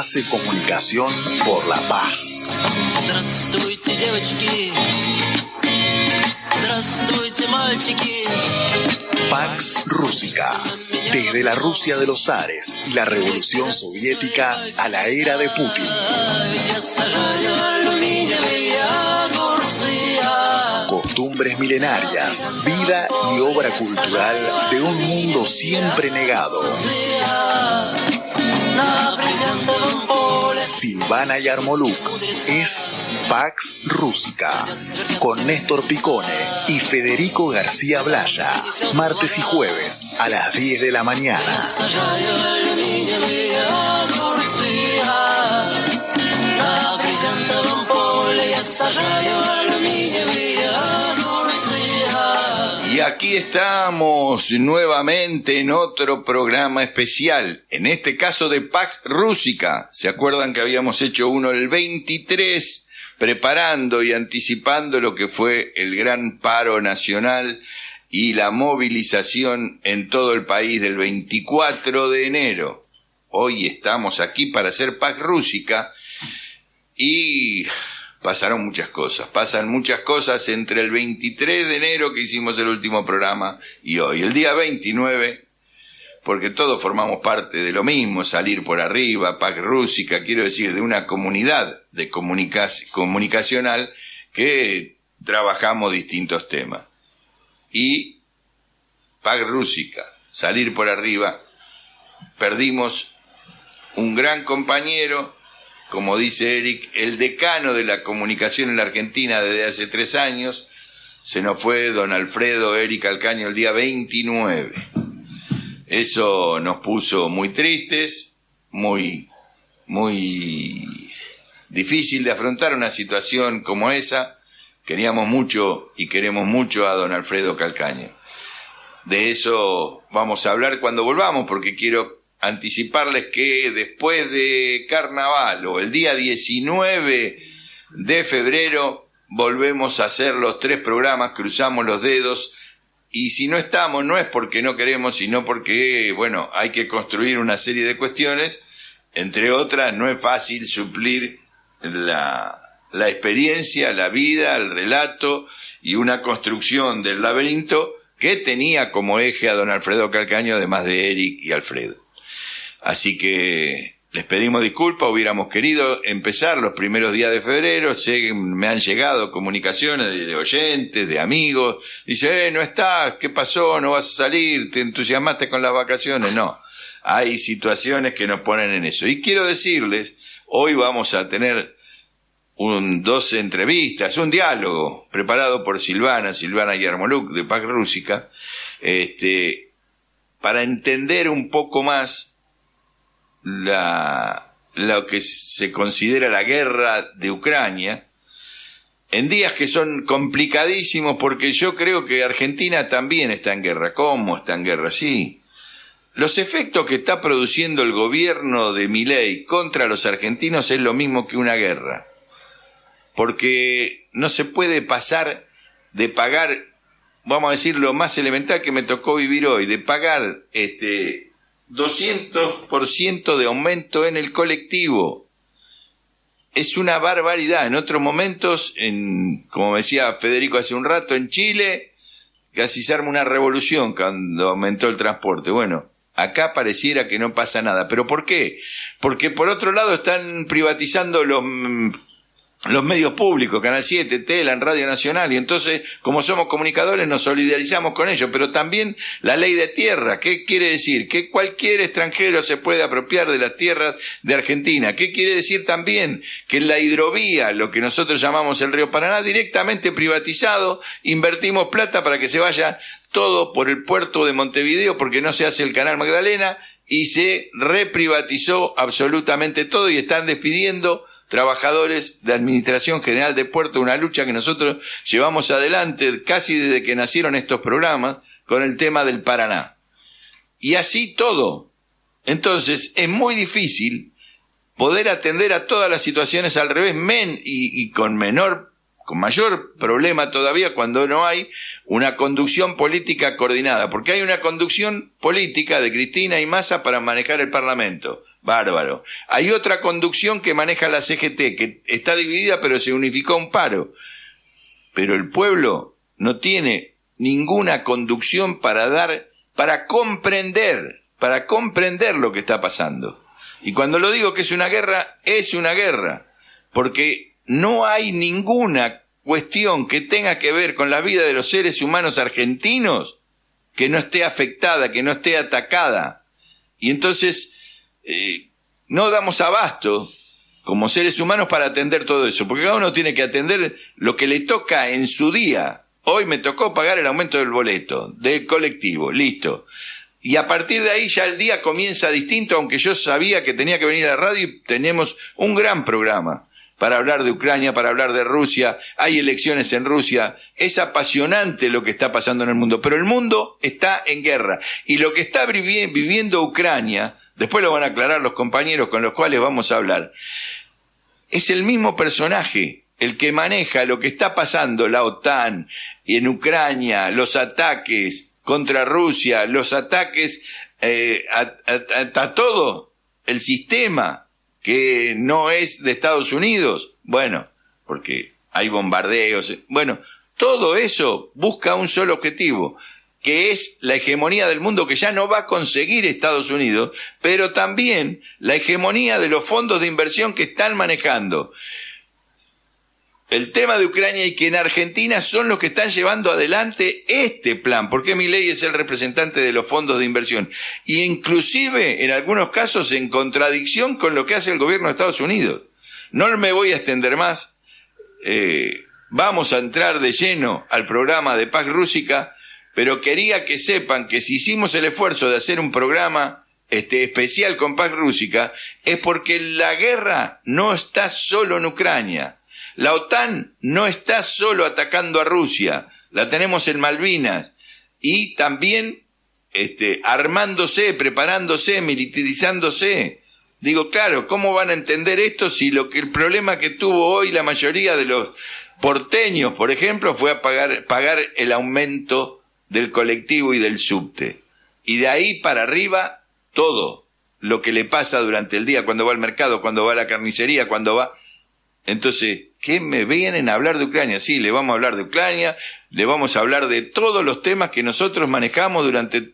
hace comunicación por la paz. Здравствуйте, девочки. Здравствуйте, мальчики. Pax Rússica. Desde la Rusia de los zares y la revolución soviética a la era de Putin. Costumbres milenarias, vida y obra cultural de un mundo siempre negado. Silvana Yarmouk es Pax Rússica, con Néstor Picone y Federico García Blaya, martes y jueves a las 10 de la mañana. Y aquí estamos nuevamente en otro programa especial, en este caso de Pax Rússica. ¿Se acuerdan que habíamos hecho uno el 23, preparando y anticipando lo que fue el gran paro nacional y la movilización en todo el país del 24 de enero? Hoy estamos aquí para hacer Pax Rússica y pasan muchas cosas entre el 23 de enero que hicimos el último programa y hoy, el día 29, porque todos formamos parte de lo mismo, Salir por Arriba, Pax Rússica, quiero decir, de una comunidad de comunicacional que trabajamos distintos temas. Y Pax Rússica, Salir por Arriba, perdimos un gran compañero, como dice Eric, el decano de la comunicación en la Argentina desde hace 3 años. Se nos fue don Alfredo Eric Calcaño el día 29. Eso nos puso muy tristes, muy difícil de afrontar una situación como esa. Queríamos mucho y queremos mucho a don Alfredo Calcaño. De eso vamos a hablar cuando volvamos, porque quiero anticiparles que después de Carnaval o el día 19 de febrero volvemos a hacer los 3 programas, cruzamos los dedos, y si no estamos no es porque no queremos, sino porque, bueno, hay que construir una serie de cuestiones, entre otras no es fácil suplir la experiencia, la vida, el relato y una construcción del laberinto que tenía como eje a don Alfredo Calcaño, además de Eric y Alfredo. Así que les pedimos disculpas, hubiéramos querido empezar los primeros días de febrero. Me han llegado comunicaciones de oyentes, de amigos, dice, no estás, ¿qué pasó? ¿No vas a salir? ¿Te entusiasmaste con las vacaciones? No, hay situaciones que nos ponen en eso. Y quiero decirles, hoy vamos a tener 2 entrevistas, un diálogo preparado por Silvana Yarmouk de Pax Rússica, para entender un poco más lo que se considera la guerra de Ucrania, en días que son complicadísimos, porque yo creo que Argentina también está en guerra. ¿Cómo está en guerra? Sí. Los efectos que está produciendo el gobierno de Milei contra los argentinos es lo mismo que una guerra, porque no se puede pasar de pagar, vamos a decir lo más elemental que me tocó vivir hoy, de pagar 200% de aumento en el colectivo. Es una barbaridad. En otros momentos, como decía Federico hace un rato, en Chile casi se arma una revolución cuando aumentó el transporte. Bueno, acá pareciera que no pasa nada. ¿Pero por qué? Porque por otro lado están privatizando los medios públicos, Canal 7, Telan, Radio Nacional, y entonces, como somos comunicadores, nos solidarizamos con ellos. Pero también la ley de tierra. ¿Qué quiere decir? Que cualquier extranjero se puede apropiar de las tierras de Argentina. ¿Qué quiere decir también? Que en la hidrovía, lo que nosotros llamamos el río Paraná, directamente privatizado, invertimos plata para que se vaya todo por el puerto de Montevideo, porque no se hace el canal Magdalena, y se reprivatizó absolutamente todo, y están despidiendo trabajadores de Administración General de Puerto, una lucha que nosotros llevamos adelante casi desde que nacieron estos programas con el tema del Paraná. Y así todo. Entonces es muy difícil poder atender a todas las situaciones al revés, y con menor con mayor problema todavía cuando no hay una conducción política coordinada, porque hay una conducción política de Cristina y Massa para manejar el Parlamento. Bárbaro. Hay otra conducción que maneja la CGT, que está dividida pero se unificó a un paro. Pero el pueblo no tiene ninguna conducción para comprender lo que está pasando. Y cuando lo digo que es una guerra, porque no hay ninguna cuestión que tenga que ver con la vida de los seres humanos argentinos que no esté afectada, que no esté atacada. Y entonces no damos abasto como seres humanos para atender todo eso, porque cada uno tiene que atender lo que le toca en su día. Hoy me tocó pagar el aumento del boleto, del colectivo, listo. Y a partir de ahí ya el día comienza distinto, aunque yo sabía que tenía que venir a la radio y tenemos un gran programa para hablar de Ucrania, para hablar de Rusia. Hay elecciones en Rusia. Es apasionante lo que está pasando en el mundo, pero el mundo está en guerra. Y lo que está viviendo Ucrania, después lo van a aclarar los compañeros con los cuales vamos a hablar, es el mismo personaje, el que maneja lo que está pasando, la OTAN, en Ucrania, los ataques contra Rusia, los ataques a todo el sistema que no es de Estados Unidos. Bueno, porque hay bombardeos. Bueno, todo eso busca un solo objetivo, que es la hegemonía del mundo que ya no va a conseguir Estados Unidos, pero también la hegemonía de los fondos de inversión que están manejando el tema de Ucrania, y que en Argentina son los que están llevando adelante este plan, porque Milei es el representante de los fondos de inversión, y inclusive en algunos casos en contradicción con lo que hace el gobierno de Estados Unidos. No me voy a extender más, vamos a entrar de lleno al programa de Pax Rústica, pero quería que sepan que si hicimos el esfuerzo de hacer un programa especial con Pax Rústica, es porque la guerra no está solo en Ucrania. La OTAN no está solo atacando a Rusia, la tenemos en Malvinas, y también armándose, preparándose, militarizándose. Digo, claro, ¿cómo van a entender esto si el problema que tuvo hoy la mayoría de los porteños, por ejemplo, fue a pagar el aumento del colectivo y del subte? Y de ahí para arriba, todo lo que le pasa durante el día, cuando va al mercado, cuando va a la carnicería, cuando va... Entonces, ¿qué me vienen a hablar de Ucrania? Sí, le vamos a hablar de Ucrania, le vamos a hablar de todos los temas que nosotros manejamos durante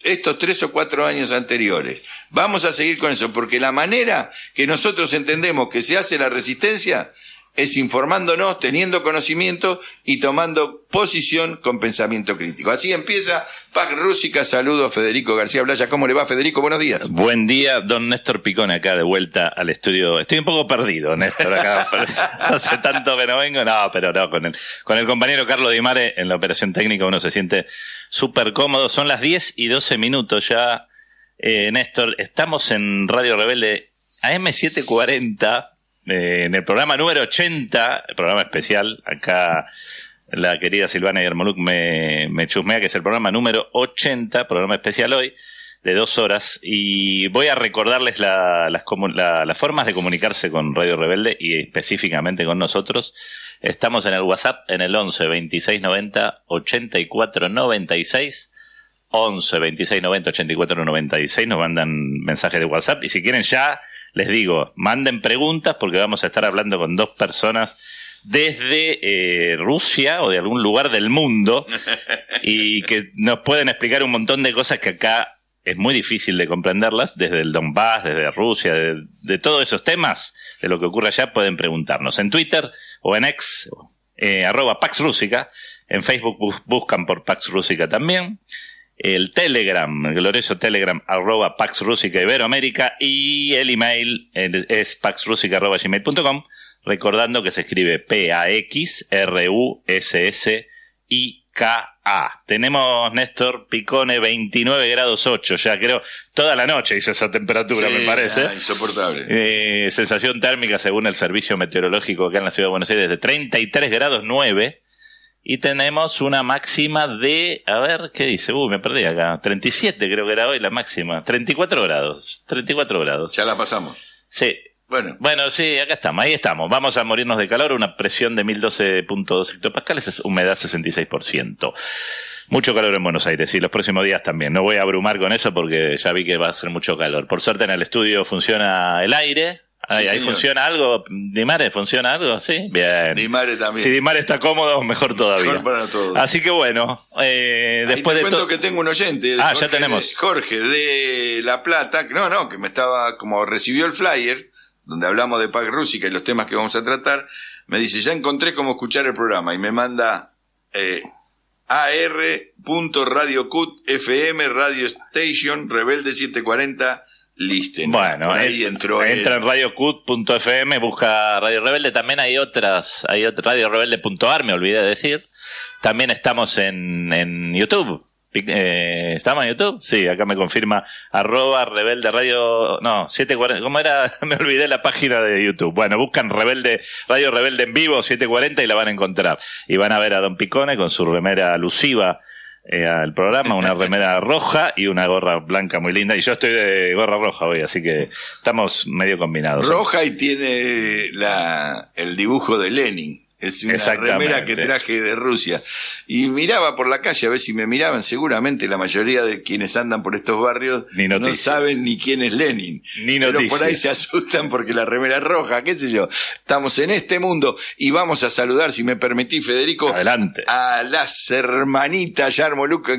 estos 3 o 4 años anteriores. Vamos a seguir con eso, porque la manera que nosotros entendemos que se hace la resistencia es informándonos, teniendo conocimiento y tomando posición con pensamiento crítico. Así empieza Pax Rústica. Saludos, Federico García Blaya. ¿Cómo le va, Federico? Buenos días. Buen día, don Néstor Picone, acá de vuelta al estudio. Estoy un poco perdido, Néstor, acá. Hace tanto que no vengo. No, pero no, con el compañero Carlos Di Mare en la operación técnica uno se siente súper cómodo. Son las 10:12 ya, Néstor. Estamos en Radio Rebelde AM740, en el programa número 80, el programa especial. Acá la querida Silvana Yermoluk me chusmea que es el programa número 80, programa especial hoy, de 2 horas. Y voy a recordarles las formas de comunicarse con Radio Rebelde y específicamente con nosotros. Estamos en el WhatsApp en el 11 26 90 84 96. 11 26 90 84 96. Nos mandan mensajes de WhatsApp. Y si quieren ya... les digo, manden preguntas porque vamos a estar hablando con 2 personas desde Rusia o de algún lugar del mundo y que nos pueden explicar un montón de cosas que acá es muy difícil de comprenderlas, desde el Donbass, desde Rusia, de todos esos temas, de lo que ocurre allá, pueden preguntarnos. En Twitter o en X, @Pax Rústica, en Facebook buscan por Pax Rústica también. El Telegram, el glorioso Telegram, @Pax Rústica Iberoamérica, y el email es paxrusica@gmail.com, recordando que se escribe PAXRUSSIKA. Tenemos, Néstor Picone, 29 grados 8, ya creo, toda la noche hizo esa temperatura, sí, me parece. Insoportable. Sensación térmica, según el servicio meteorológico acá en la ciudad de Buenos Aires, de 33 grados 9. Y tenemos una máxima de, a ver, ¿qué dice? Me perdí acá. 37 creo que era hoy la máxima. 34 grados. 34 grados. Ya la pasamos. Sí. Bueno, sí, acá estamos, ahí estamos. Vamos a morirnos de calor, una presión de 1012.2 hectopascales, humedad 66%. Mucho calor en Buenos Aires, y los próximos días también. No voy a abrumar con eso porque ya vi que va a ser mucho calor. Por suerte en el estudio funciona el aire. Ahí funciona algo. ¿Dimare funciona algo? Sí, bien. Dimare también. Si Dimare está cómodo, mejor todavía. Mejor para todos. Así que bueno, después te de cuento que tengo un oyente. Jorge, ya tenemos. Jorge de La Plata, que me estaba, como recibió el flyer, donde hablamos de Pax Rústica y los temas que vamos a tratar, me dice, ya encontré cómo escuchar el programa, y me manda ar.radiocut FM Radio Station Rebelde 740 Listen. Bueno, ahí entra en radiocut.fm, busca Radio Rebelde. También hay otras, radiorebelde.ar, me olvidé de decir. También estamos en YouTube. ¿Estamos en YouTube? Sí, acá me confirma @rebelde radio, 740, ¿cómo era? Me olvidé la página de YouTube. Bueno, buscan Radio Rebelde en vivo 740 y la van a encontrar. Y van a ver a Don Picone con su remera alusiva al programa, una remera roja y una gorra blanca muy linda. Y yo estoy de gorra roja hoy, así que estamos medio combinados. Roja y tiene el dibujo de Lenin. Es una remera que traje de Rusia. Y miraba por la calle a ver si me miraban. Seguramente la mayoría de quienes andan por estos barrios no saben ni quién es Lenin. Pero por ahí se asustan porque la remera es roja, qué sé yo. Estamos en este mundo y vamos a saludar, si me permitís, Federico, adelante, a las hermanitas Yarmoluk,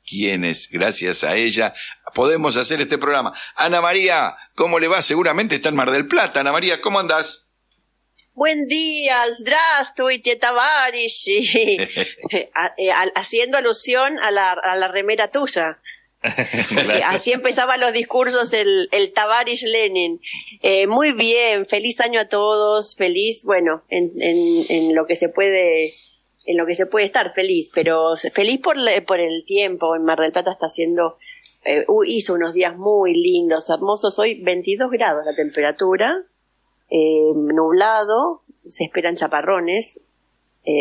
quienes, gracias a ella, podemos hacer este programa. Ana María, ¿cómo le va? Seguramente está en Mar del Plata. Ana María, ¿cómo andás? Buen día, здравствуйте, товарищи. Haciendo alusión a la remera tuya. Así empezaban los discursos el Tavarish Lenin. Muy bien, feliz año a todos, feliz, en lo que se puede, estar feliz, pero feliz por el tiempo. En Mar del Plata está haciendo, hizo unos días muy lindos, hermosos. Hoy 22 grados la temperatura. Nublado, se esperan chaparrones,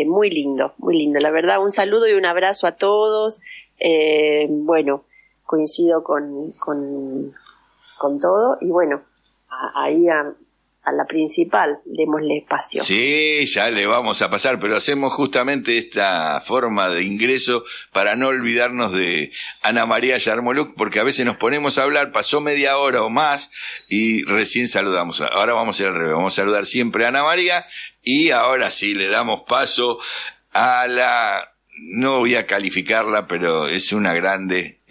muy lindo, la verdad. Un saludo y un abrazo a todos. Coincido con todo, y ahí a la principal démosle espacio. Sí, ya le vamos a pasar, pero hacemos justamente esta forma de ingreso para no olvidarnos de Ana María Yarmoluk, porque a veces nos ponemos a hablar, pasó media hora o más y recién saludamos. Ahora vamos a hacer al revés, vamos a saludar siempre a Ana María y ahora sí le damos paso a no voy a calificarla, pero es una grande,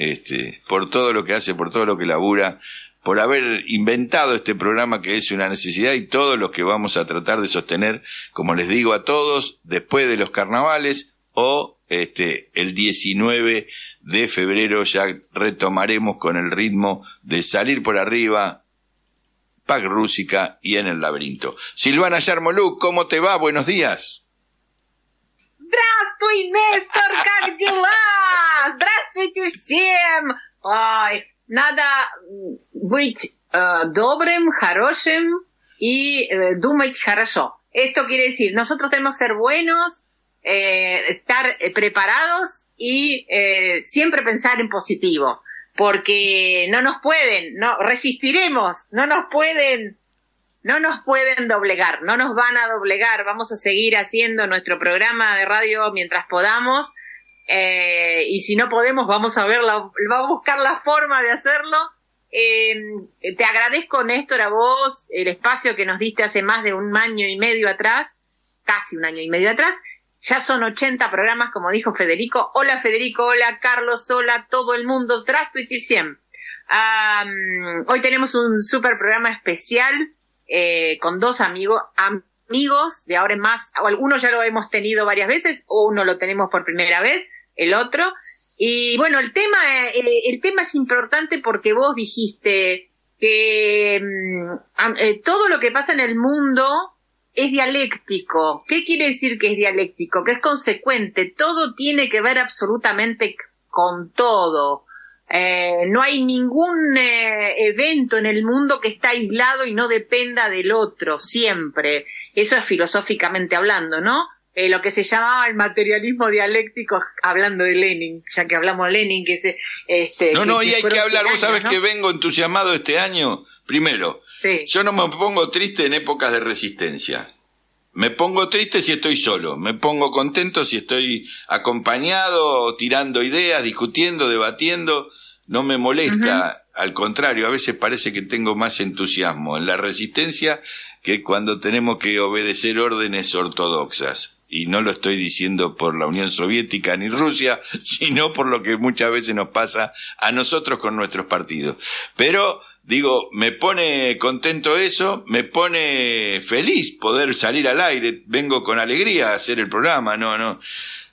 por todo lo que hace, por todo lo que labura, por haber inventado este programa que es una necesidad, y todo lo que vamos a tratar de sostener, como les digo a todos, después de los carnavales o el 19 de febrero ya retomaremos con el ritmo de Salir por Arriba, Pax Rústica y En el Laberinto. Silvana Yarmoluk, ¿cómo te va? Buenos días. Здравствуй, Нестор, как дела? Здравствуйте всем! Ой, надо быть добрым, хорошим y думать хорошо. Esto quiere decir, nosotros tenemos que ser buenos, estar preparados y siempre pensar en positivo, porque resistiremos, no nos pueden doblegar, no nos van a doblegar. Vamos a seguir haciendo nuestro programa de radio mientras podamos, y si no podemos vamos a buscar la forma de hacerlo. Te agradezco, Néstor, a vos el espacio que nos diste hace más de un año y medio atrás, casi un año y medio atrás. Ya son 80 programas, como dijo Federico. Hola Federico, hola Carlos, hola todo el mundo. Здравствуйте всем. Hoy tenemos un super programa especial con dos amigos de ahora en más. O algunos ya lo hemos tenido varias veces, o uno lo tenemos por primera vez, el otro. Y bueno, el tema es importante porque vos dijiste que todo lo que pasa en el mundo es dialéctico. ¿Qué quiere decir que es dialéctico? Que es consecuente. Todo tiene que ver absolutamente con todo. No hay ningún evento en el mundo que está aislado y no dependa del otro, siempre. Eso es filosóficamente hablando, ¿no? lo que se llamaba el materialismo dialéctico, hablando de Lenin, ya que hablamos de Lenin, que es... y hay que hablar, vos sabés, ¿no? que vengo entusiasmado este año. Primero, Sí. yo no me pongo triste en épocas de resistencia. Me pongo triste si estoy solo, me pongo contento si estoy acompañado, tirando ideas, discutiendo, debatiendo. No me molesta, al contrario, a veces parece que tengo más entusiasmo en la resistencia que cuando tenemos que obedecer órdenes ortodoxas. Y no lo estoy diciendo por la Unión Soviética ni Rusia, sino por lo que muchas veces nos pasa a nosotros con nuestros partidos. Pero, digo, me pone contento eso, me pone feliz poder salir al aire, vengo con alegría a hacer el programa, no.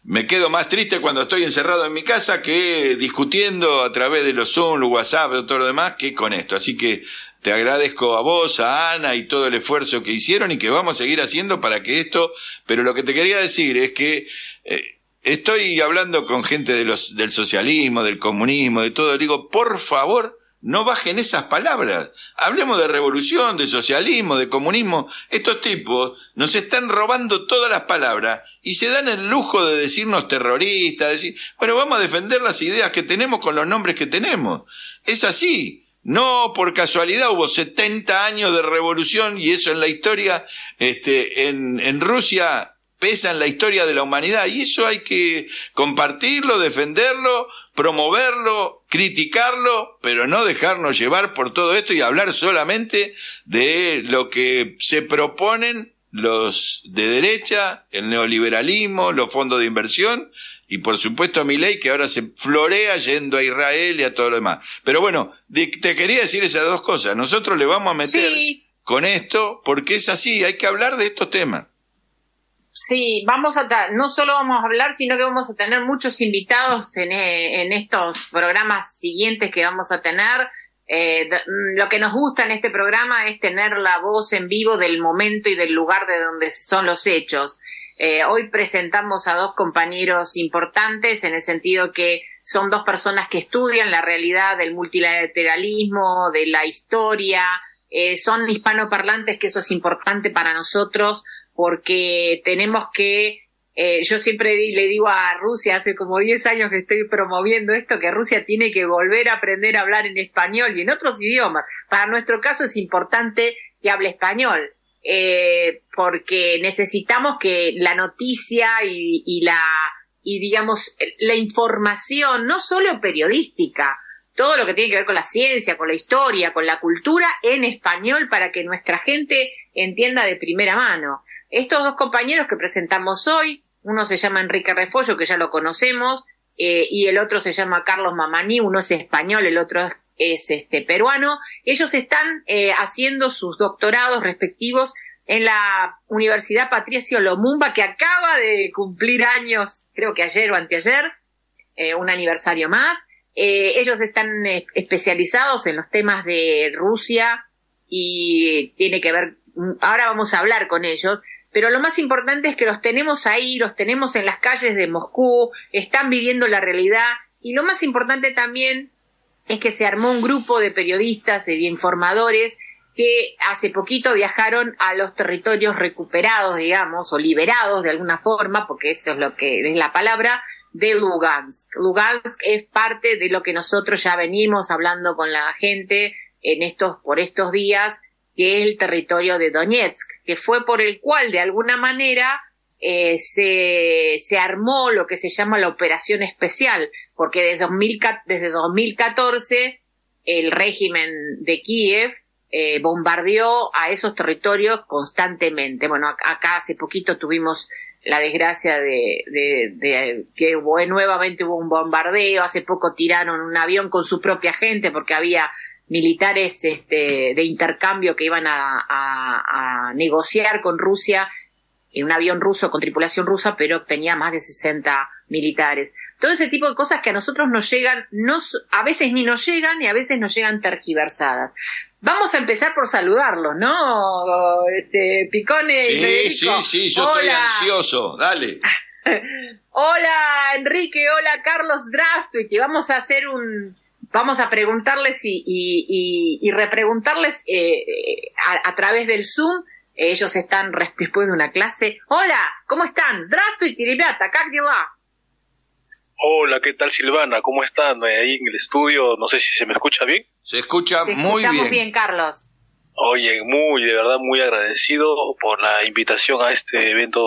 Me quedo más triste cuando estoy encerrado en mi casa que discutiendo a través de los Zoom, los WhatsApp y todo lo demás, que con esto. Así que te agradezco a vos, a Ana y todo el esfuerzo que hicieron y que vamos a seguir haciendo para que esto... Pero lo que te quería decir es que estoy hablando con gente del socialismo, del comunismo, de todo. Digo, por favor, no bajen esas palabras. Hablemos de revolución, de socialismo, de comunismo. Estos tipos nos están robando todas las palabras y se dan el lujo de decirnos terroristas, decir, bueno, vamos a defender las ideas que tenemos con los nombres que tenemos. Es así. No por casualidad hubo 70 años de revolución y eso en la historia, en Rusia pesa en la historia de la humanidad y eso hay que compartirlo, defenderlo, promoverlo, criticarlo, pero no dejarnos llevar por todo esto y hablar solamente de lo que se proponen los de derecha, el neoliberalismo, los fondos de inversión, y por supuesto Milei, que ahora se florea yendo a Israel y a todo lo demás. Pero bueno, te quería decir esas dos cosas. Nosotros le vamos a meter con esto, porque es así, hay que hablar de estos temas. Sí, no solo vamos a hablar, sino que vamos a tener muchos invitados en estos programas siguientes que vamos a tener. Lo que nos gusta en este programa es tener la voz en vivo del momento y del lugar de donde son los hechos. Hoy presentamos a dos compañeros importantes en el sentido que son dos personas que estudian la realidad del multilateralismo, de la historia, son hispanoparlantes, que eso es importante para nosotros porque tenemos que, yo siempre le digo a Rusia, hace como 10 años que estoy promoviendo esto, que Rusia tiene que volver a aprender a hablar en español y en otros idiomas. Para nuestro caso es importante que hable español. Porque necesitamos que la noticia y digamos la información, no solo periodística, todo lo que tiene que ver con la ciencia, con la historia, con la cultura, en español para que nuestra gente entienda de primera mano. Estos dos compañeros que presentamos hoy, uno se llama Enrique Refollo, que ya lo conocemos, y el otro se llama Carlos Mamani, uno es español, el otro es peruano. Ellos están haciendo sus doctorados respectivos en la Universidad Patricio Lumumba, que acaba de cumplir años, creo que ayer o anteayer, un aniversario más. Ellos están especializados en los temas de Rusia y tiene que ver, ahora vamos a hablar con ellos, pero lo más importante es que los tenemos ahí, los tenemos en las calles de Moscú, están viviendo la realidad, y lo más importante también es que se armó un grupo de periodistas y de informadores que hace poquito viajaron a los territorios recuperados, digamos, o liberados de alguna forma, porque eso es lo que es la palabra, de Lugansk. Lugansk es parte de lo que nosotros ya venimos hablando con la gente por estos días, que es el territorio de Donetsk, que fue por el cual de alguna manera se armó lo que se llama la operación especial, porque desde 2014 el régimen de Kiev bombardeó a esos territorios constantemente. Bueno, acá hace poquito tuvimos la desgracia de que nuevamente hubo un bombardeo. Hace poco tiraron un avión con su propia gente porque había militares de intercambio que iban a negociar con Rusia en un avión ruso con tripulación rusa, pero tenía más de 60 militares. Todo ese tipo de cosas que a nosotros nos llegan, a veces ni nos llegan y a veces nos llegan tergiversadas. Vamos a empezar por saludarlos, ¿no? Picone y Federico. Sí, yo estoy ansioso, dale. Hola Enrique, hola Carlos, здравствуйте. Vamos a preguntarles y repreguntarles a través del Zoom Ellos están después de una clase. Hola, ¿cómo están? Здравствуйте, ребята, как дела? Hola, ¿qué tal, Silvana? ¿Cómo están ahí en el estudio? No sé si se me escucha bien. Se escucha Te muy escuchamos bien. bien, Carlos. Oye, de verdad, muy agradecido por la invitación a este evento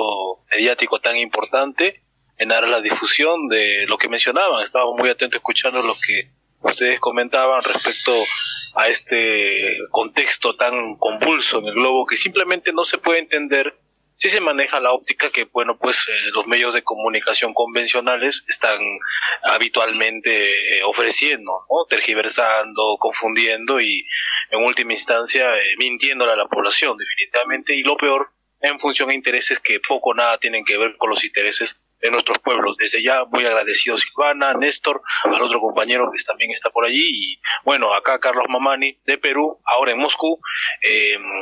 mediático tan importante en aras de la difusión de lo que mencionaban. Estaba muy atento escuchando lo que ustedes comentaban respecto a este contexto tan convulso en el globo que simplemente no se puede entender si se maneja la óptica que, bueno, pues los medios de comunicación convencionales están habitualmente ofreciendo, ¿no? Tergiversando, confundiendo y, en última instancia, mintiéndole a la población, definitivamente. Y lo peor, en función a intereses que poco o nada tienen que ver con los intereses de nuestros pueblos. Desde ya, muy agradecido, Silvana, Néstor, al otro compañero que también está por allí, y bueno, acá Carlos Mamani, de Perú, ahora en Moscú,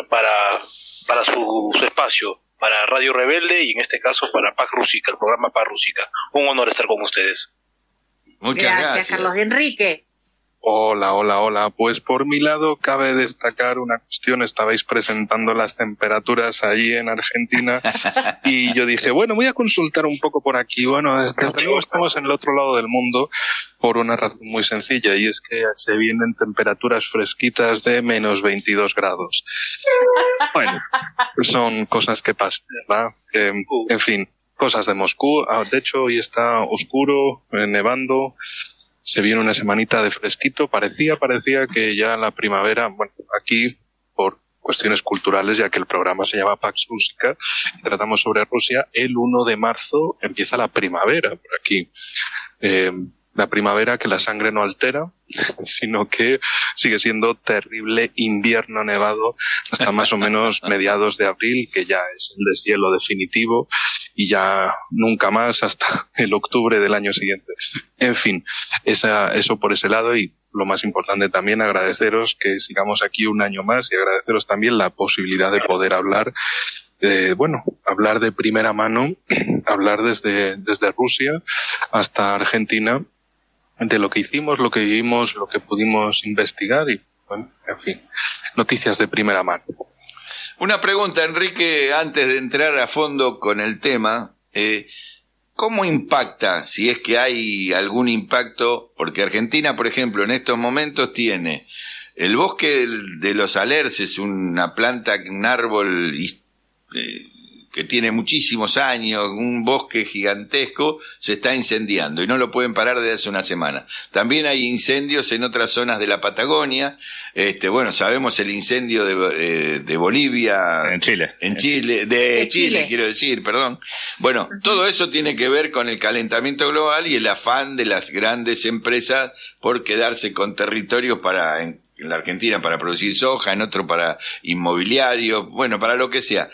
para su espacio, para Radio Rebelde, y en este caso para Pax Rústica, el programa Pax Rústica. Un honor estar con ustedes. Muchas gracias. Carlos. Enrique. Hola. Pues por mi lado cabe destacar una cuestión. Estabais presentando las temperaturas allí en Argentina y yo dije, bueno, voy a consultar un poco por aquí. Bueno, desde luego estamos en el otro lado del mundo por una razón muy sencilla, y es que se vienen temperaturas fresquitas de menos 22 grados. Bueno, son cosas que pasan, ¿verdad? En fin, cosas de Moscú. De hecho, hoy está oscuro, nevando. Se viene una semanita de fresquito. Parecía que ya la primavera, bueno, aquí por cuestiones culturales, ya que el programa se llama Pax Rústica y tratamos sobre Rusia, el 1 de marzo empieza la primavera por aquí. La primavera que la sangre no altera, sino que sigue siendo terrible invierno nevado hasta más o menos mediados de abril, que ya es el deshielo definitivo, y ya nunca más hasta el octubre del año siguiente. En fin, eso por ese lado. Y lo más importante también, agradeceros que sigamos aquí un año más, y agradeceros también la posibilidad de poder hablar hablar de primera mano, hablar desde Rusia hasta Argentina, de lo que hicimos, lo que vivimos, lo que pudimos investigar y, bueno, en fin, noticias de primera mano. Una pregunta, Enrique, antes de entrar a fondo con el tema. ¿Cómo impacta, si es que hay algún impacto? Porque Argentina, por ejemplo, en estos momentos tiene el bosque de los alerces, una planta, un árbol que tiene muchísimos años, un bosque gigantesco, se está incendiando y no lo pueden parar desde hace una semana. También hay incendios en otras zonas de la Patagonia. Sabemos el incendio de Bolivia. En Chile. De Chile, quiero decir, perdón. Bueno, todo eso tiene que ver con el calentamiento global y el afán de las grandes empresas por quedarse con territorios en la Argentina para producir soja, en otro para inmobiliario, bueno, para lo que sea.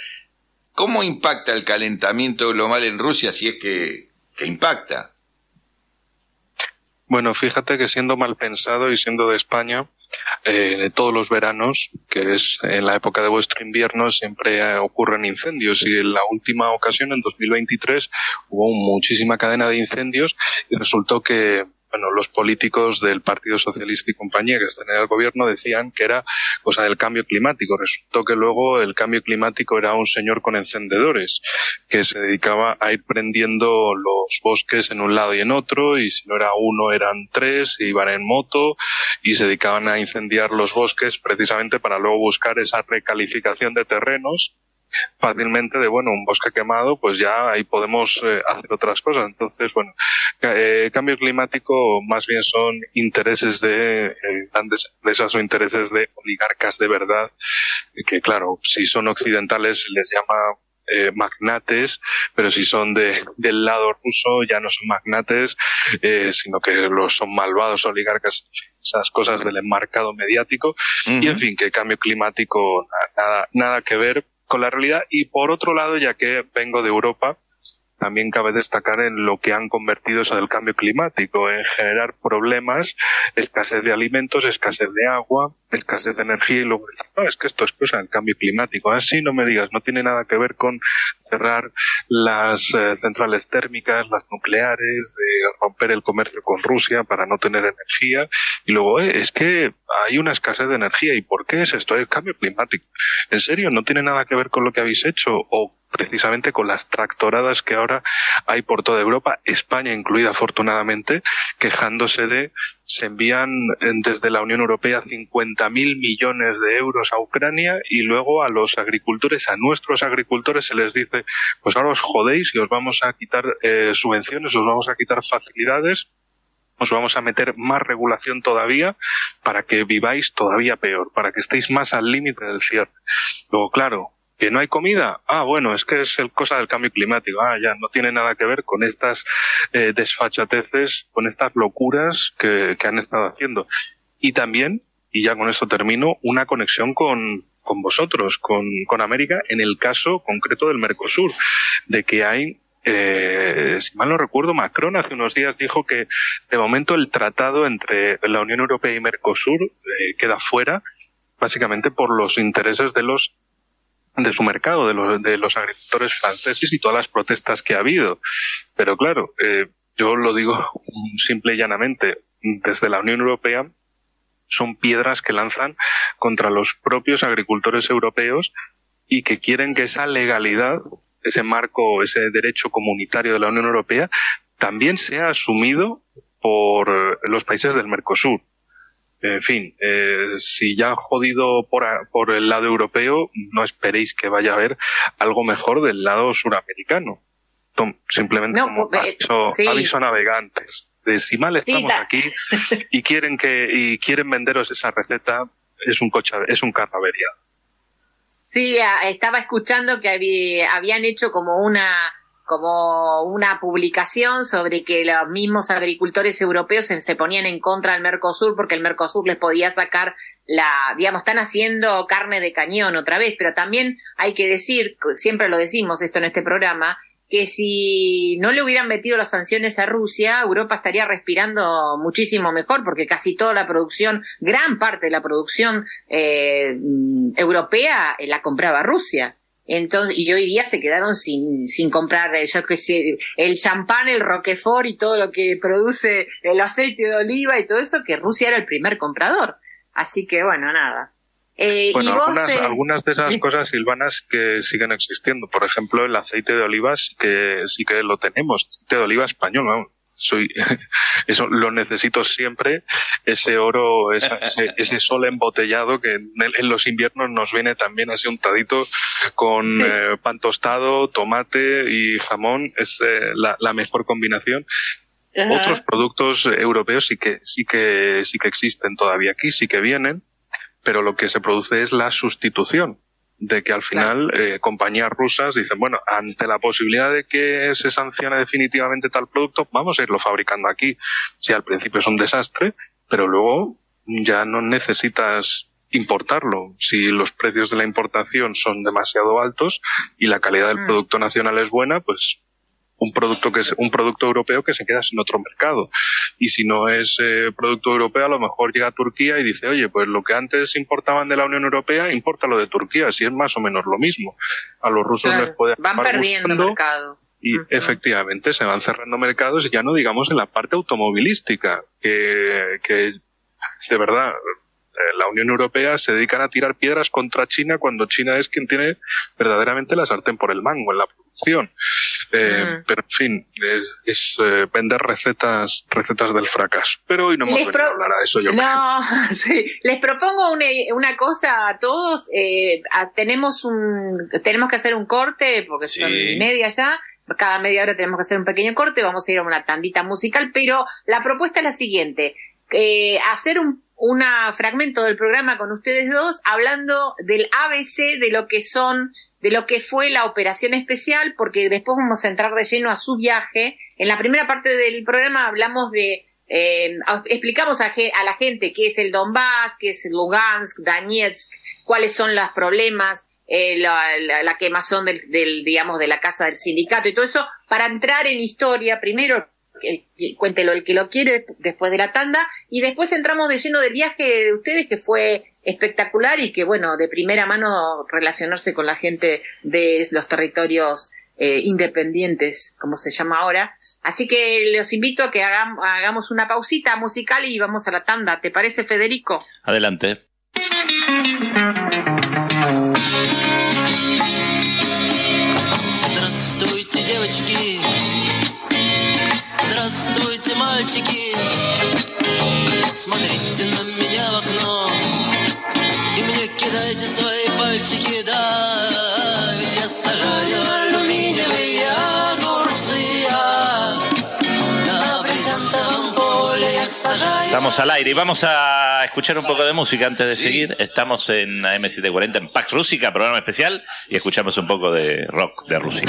¿Cómo impacta el calentamiento global en Rusia, si es que impacta? Bueno, fíjate que siendo mal pensado y siendo de España, todos los veranos, que es en la época de vuestro invierno, siempre ocurren incendios, y en la última ocasión, en 2023, hubo muchísima cadena de incendios y resultó que los políticos del Partido Socialista y compañía que están en el gobierno decían que era cosa del cambio climático. Resultó que luego el cambio climático era un señor con encendedores que se dedicaba a ir prendiendo los bosques en un lado y en otro, y si no era uno eran tres, y iban en moto y se dedicaban a incendiar los bosques precisamente para luego buscar esa recalificación de terrenos fácilmente de, un bosque quemado, pues ya ahí podemos hacer otras cosas. Entonces, cambio climático más bien son intereses de grandes empresas o intereses de oligarcas de verdad, que claro, si son occidentales se les llama magnates, pero si son del lado ruso ya no son magnates, sino que son malvados oligarcas, esas cosas del enmarcado mediático. Uh-huh. Y en fin, que el cambio climático nada que ver con la realidad. Y por otro lado, ya que vengo de Europa, también cabe destacar en lo que han convertido eso del cambio climático, en generar problemas, escasez de alimentos, escasez de agua, escasez de energía, y luego dicen, no, es que esto es cosa del cambio climático. Así no me digas, no tiene nada que ver con cerrar las centrales térmicas, las nucleares, de romper el comercio con Rusia para no tener energía, y luego es que hay una escasez de energía. ¿Y por qué es esto? El cambio climático. ¿En serio? ¿No tiene nada que ver con lo que habéis hecho? ¿O precisamente con las tractoradas que ahora hay por toda Europa, España incluida afortunadamente, quejándose de se envían desde la Unión Europea 50.000 millones de euros a Ucrania y luego a los agricultores, a nuestros agricultores se les dice, pues ahora os jodéis y os vamos a quitar subvenciones, os vamos a quitar facilidades, os vamos a meter más regulación todavía para que viváis todavía peor, para que estéis más al límite del cierre. Luego, claro, ¿que no hay comida? Ah, bueno, es que es cosa del cambio climático. Ah, ya, no tiene nada que ver con estas desfachateces, con estas locuras que han estado haciendo. Y también, y ya con esto termino, una conexión con vosotros, con América, en el caso concreto del Mercosur, de que hay, si mal no recuerdo, Macron hace unos días dijo que de momento el tratado entre la Unión Europea y Mercosur queda fuera, básicamente por los intereses de su mercado, de los agricultores franceses y todas las protestas que ha habido. Pero claro, yo lo digo simple y llanamente, desde la Unión Europea son piedras que lanzan contra los propios agricultores europeos y que quieren que esa legalidad, ese marco, ese derecho comunitario de la Unión Europea también sea asumido por los países del Mercosur. En fin, si ya han jodido por el lado europeo, no esperéis que vaya a haber algo mejor del lado suramericano. Simplemente como aviso a navegantes. De si mal estamos aquí y quieren venderos esa receta, es un carro averiado. Sí, estaba escuchando que habían hecho como una publicación sobre que los mismos agricultores europeos se ponían en contra del Mercosur porque el Mercosur les podía sacar están haciendo carne de cañón otra vez, pero también hay que decir, siempre lo decimos esto en este programa, que si no le hubieran metido las sanciones a Rusia, Europa estaría respirando muchísimo mejor, porque casi toda la producción, gran parte de la producción europea la compraba Rusia. Entonces, y hoy día se quedaron sin comprar, yo qué sé, el champán, el Roquefort y todo lo que produce el aceite de oliva y todo eso, que Rusia era el primer comprador. Así que bueno, nada. Bueno, algunas de esas cosas, Silvanas, que siguen existiendo. Por ejemplo, el aceite de oliva sí que lo tenemos, aceite de oliva español, vamos. Eso lo necesito siempre, ese oro, ese sol embotellado que en los inviernos nos viene también así untadito con pan tostado, tomate y jamón, es la mejor combinación. Ajá. Otros productos europeos sí que existen todavía aquí, sí que vienen, pero lo que se produce es la sustitución. De que al final compañías rusas dicen, bueno, ante la posibilidad de que se sancione definitivamente tal producto, vamos a irlo fabricando aquí. Sí, al principio es un desastre, pero luego ya no necesitas importarlo. Si los precios de la importación son demasiado altos y la calidad del producto nacional es buena, pues un producto europeo que se queda sin otro mercado. Y si no es producto europeo, a lo mejor llega a Turquía y dice, oye, pues lo que antes importaban de la Unión Europea, impórtalo de Turquía, si es más o menos lo mismo. A los rusos les puede van perdiendo mercado. Y efectivamente se van cerrando mercados, y ya no digamos en la parte automovilística, que de verdad la Unión Europea se dedican a tirar piedras contra China cuando China es quien tiene verdaderamente la sartén por el mango en la producción. Pero en fin, es vender recetas del fracaso. Pero hoy no hemos venido a hablar a eso, yo creo. Sí. Les propongo una cosa a todos. Tenemos que hacer un corte porque son media ya. Cada media hora tenemos que hacer un pequeño corte. Vamos a ir a una tandita musical, pero la propuesta es la siguiente: hacer un fragmento del programa con ustedes dos hablando del ABC de lo que fue la operación especial, porque después vamos a entrar de lleno a su viaje. En la primera parte del programa hablamos explicamos a la gente qué es el Donbass, qué es Lugansk, Donetsk, cuáles son los problemas, la quemazón digamos, de la casa del sindicato y todo eso, para entrar en historia. Primero cuéntelo el que lo quiere después de la tanda, y después entramos de lleno del viaje de ustedes, que fue espectacular y que, bueno, de primera mano relacionarse con la gente de los territorios independientes, como se llama ahora. Así que los invito a que hagamos una pausita musical y vamos a la tanda. ¿Te parece, Federico? Adelante. Здравствуйте, девочки. Здравствуйте, мальчики. Смотрите на меня в окно и мне кидайте свои пальчики, да, ведь я сажаю алюминиевые огурцы, на брезентовом поле я сажаю. Estamos al aire y vamos a escuchar un poco de música antes de seguir. Estamos en AM740 en Pax Rústica, programa especial, y escuchamos un poco de rock de Rusia.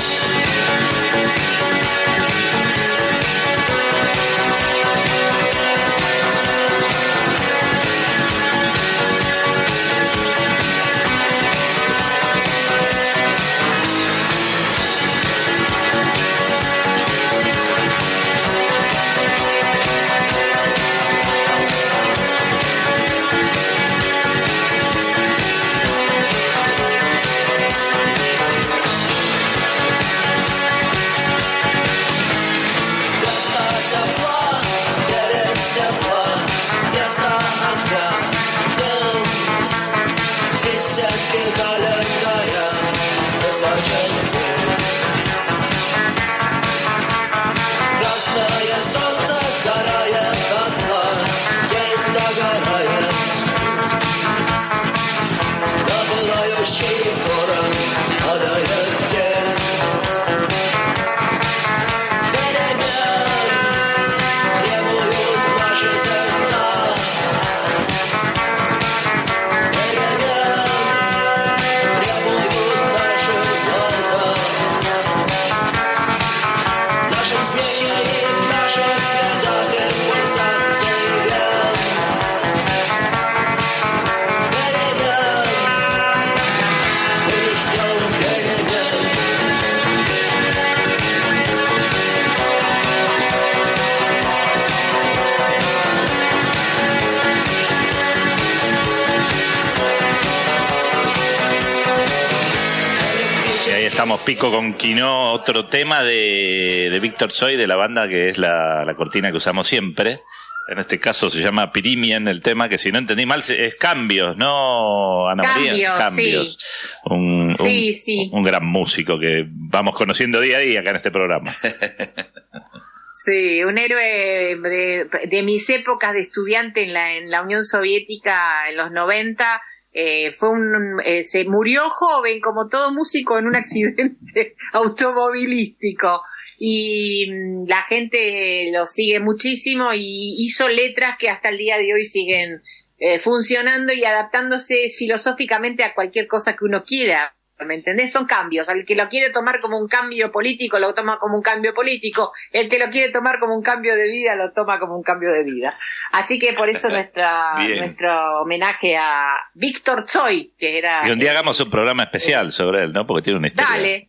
Estamos Pico con Quino, otro tema de Víctor Tsoi, de la banda que es la cortina que usamos siempre. En este caso se llama Pirimien el tema, que si no entendí mal es Cambios, ¿no, Ana María? Cambios. Sí. Un gran músico que vamos conociendo día a día acá en este programa. Sí, un héroe de mis épocas de estudiante en la Unión Soviética en los 90. Se murió joven, como todo músico, en un accidente automovilístico, y la gente lo sigue muchísimo y hizo letras que hasta el día de hoy siguen funcionando y adaptándose filosóficamente a cualquier cosa que uno quiera. ¿Me entendés? Son cambios. El que lo quiere tomar como un cambio político, lo toma como un cambio político. El que lo quiere tomar como un cambio de vida, lo toma como un cambio de vida. Así que por eso nuestro homenaje a Víctor Tsoi, que era... Y un día hagamos un programa especial sobre él, ¿no? Porque tiene una historia.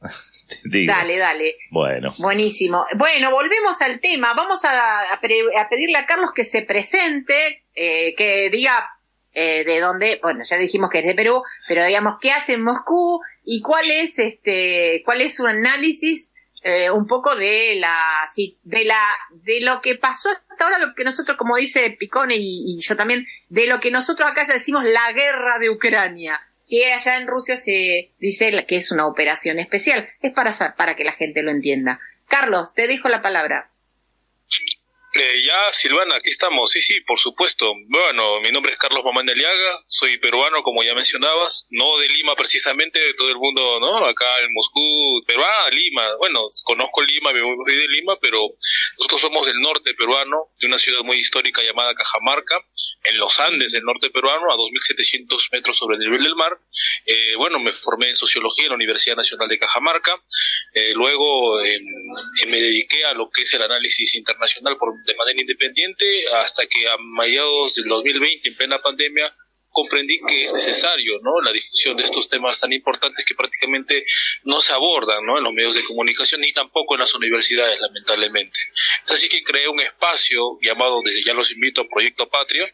Dale. Bueno. Buenísimo. Bueno, volvemos al tema. Vamos a pedirle a Carlos que se presente, que diga... de dónde, bueno, ya dijimos que es de Perú, pero digamos, ¿qué hace en Moscú? Y cuál es su análisis un poco de lo que pasó hasta ahora, lo que nosotros, como dice Picone y yo también, de lo que nosotros acá ya decimos la guerra de Ucrania, que allá en Rusia se dice que es una operación especial. Es para que la gente lo entienda. Carlos, te dejo la palabra. Ya, Silvana, aquí estamos. Sí, por supuesto. Bueno, mi nombre es Carlos Mamán de Aliaga, soy peruano, como ya mencionabas, no de Lima precisamente, de todo el mundo, ¿no? Acá en Moscú, pero Lima. Bueno, conozco Lima, me voy de Lima, pero nosotros somos del norte peruano, de una ciudad muy histórica llamada Cajamarca, en los Andes del norte peruano, a 2.700 metros sobre el nivel del mar. Bueno, me formé en Sociología en la Universidad Nacional de Cajamarca. Luego me dediqué a lo que es el análisis internacional de manera independiente, hasta que a mediados del 2020, en plena pandemia, comprendí que es necesario, ¿no?, la difusión de estos temas tan importantes que prácticamente no se abordan, ¿no?, en los medios de comunicación ni tampoco en las universidades, lamentablemente. Es así que creé un espacio llamado, desde ya los invito, a Proyecto Patria,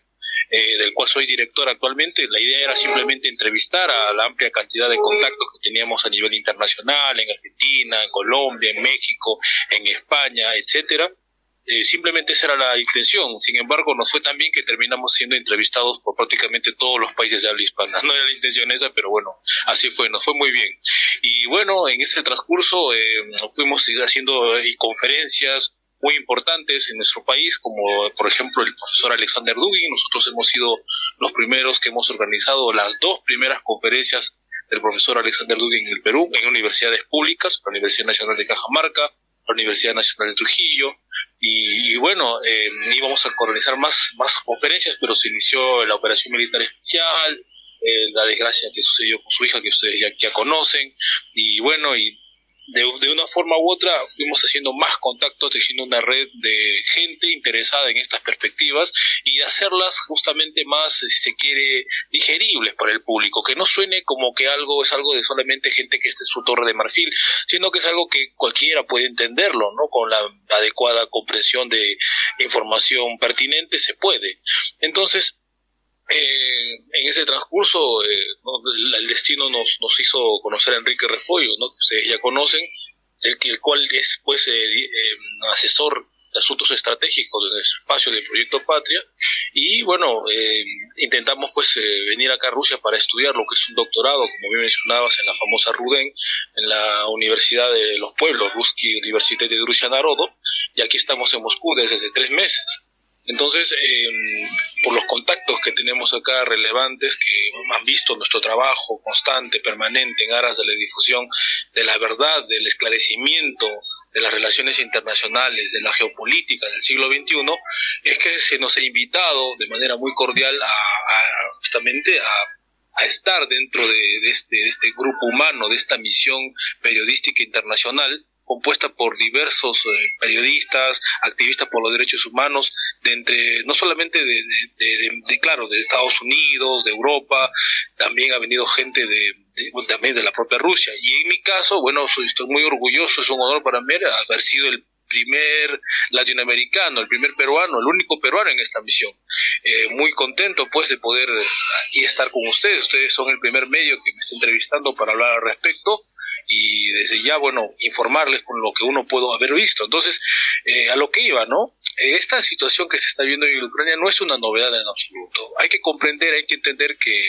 del cual soy director actualmente. La idea era simplemente entrevistar a la amplia cantidad de contactos que teníamos a nivel internacional, en Argentina, en Colombia, en México, en España, etcétera. Simplemente esa era la intención. Sin embargo, nos fue tan bien que terminamos siendo entrevistados por prácticamente todos los países de habla hispana. No era la intención esa, pero bueno, así fue, nos fue muy bien. Y bueno, en ese transcurso fuimos haciendo conferencias muy importantes en nuestro país, como por ejemplo el profesor Alexander Dugin. Nosotros hemos sido los primeros que hemos organizado las 2 primeras conferencias del profesor Alexander Dugin en el Perú, en universidades públicas, la Universidad Nacional de Cajamarca, la Universidad Nacional de Trujillo, y bueno, íbamos a organizar más conferencias, pero se inició la operación militar especial, la desgracia que sucedió con su hija, que ustedes ya conocen, y bueno, y de una forma u otra fuimos haciendo más contactos, tejiendo una red de gente interesada en estas perspectivas y de hacerlas justamente más, si se quiere, digeribles para el público, que no suene como que algo es algo de solamente gente que esté en su torre de marfil, sino que es algo que cualquiera puede entenderlo, ¿no? Con la adecuada comprensión de información pertinente se puede. Entonces, en ese transcurso el destino nos hizo conocer a Enrique Refollo, ¿no? Que ustedes ya conocen, el cual es pues asesor de asuntos estratégicos del espacio del Proyecto Patria, y bueno, intentamos pues venir acá a Rusia para estudiar lo que es un doctorado, como bien mencionabas, en la famosa RUDEN, en la Universidad de los Pueblos, Ruski Universitet de Rusia Narodo, y aquí estamos en Moscú desde 3 meses. Entonces, por los contactos que tenemos acá relevantes, que han visto nuestro trabajo constante, permanente, en aras de la difusión de la verdad, del esclarecimiento de las relaciones internacionales, de la geopolítica del siglo XXI, es que se nos ha invitado de manera muy cordial justamente a estar dentro de este grupo humano, de esta misión periodística internacional, compuesta por diversos periodistas, activistas por los derechos humanos, no solamente de Estados Unidos, de Europa, también ha venido gente también de la propia Rusia. Y en mi caso, bueno, estoy muy orgulloso, es un honor para mí haber sido el primer latinoamericano, el primer peruano, el único peruano en esta misión. Muy contento pues de poder aquí estar con ustedes. Ustedes son el primer medio que me está entrevistando para hablar al respecto, y desde ya, bueno, informarles con lo que uno pudo haber visto. Entonces, a lo que iba, ¿no? Esta situación que se está viendo en Ucrania no es una novedad en absoluto. Hay que comprender, hay que entender que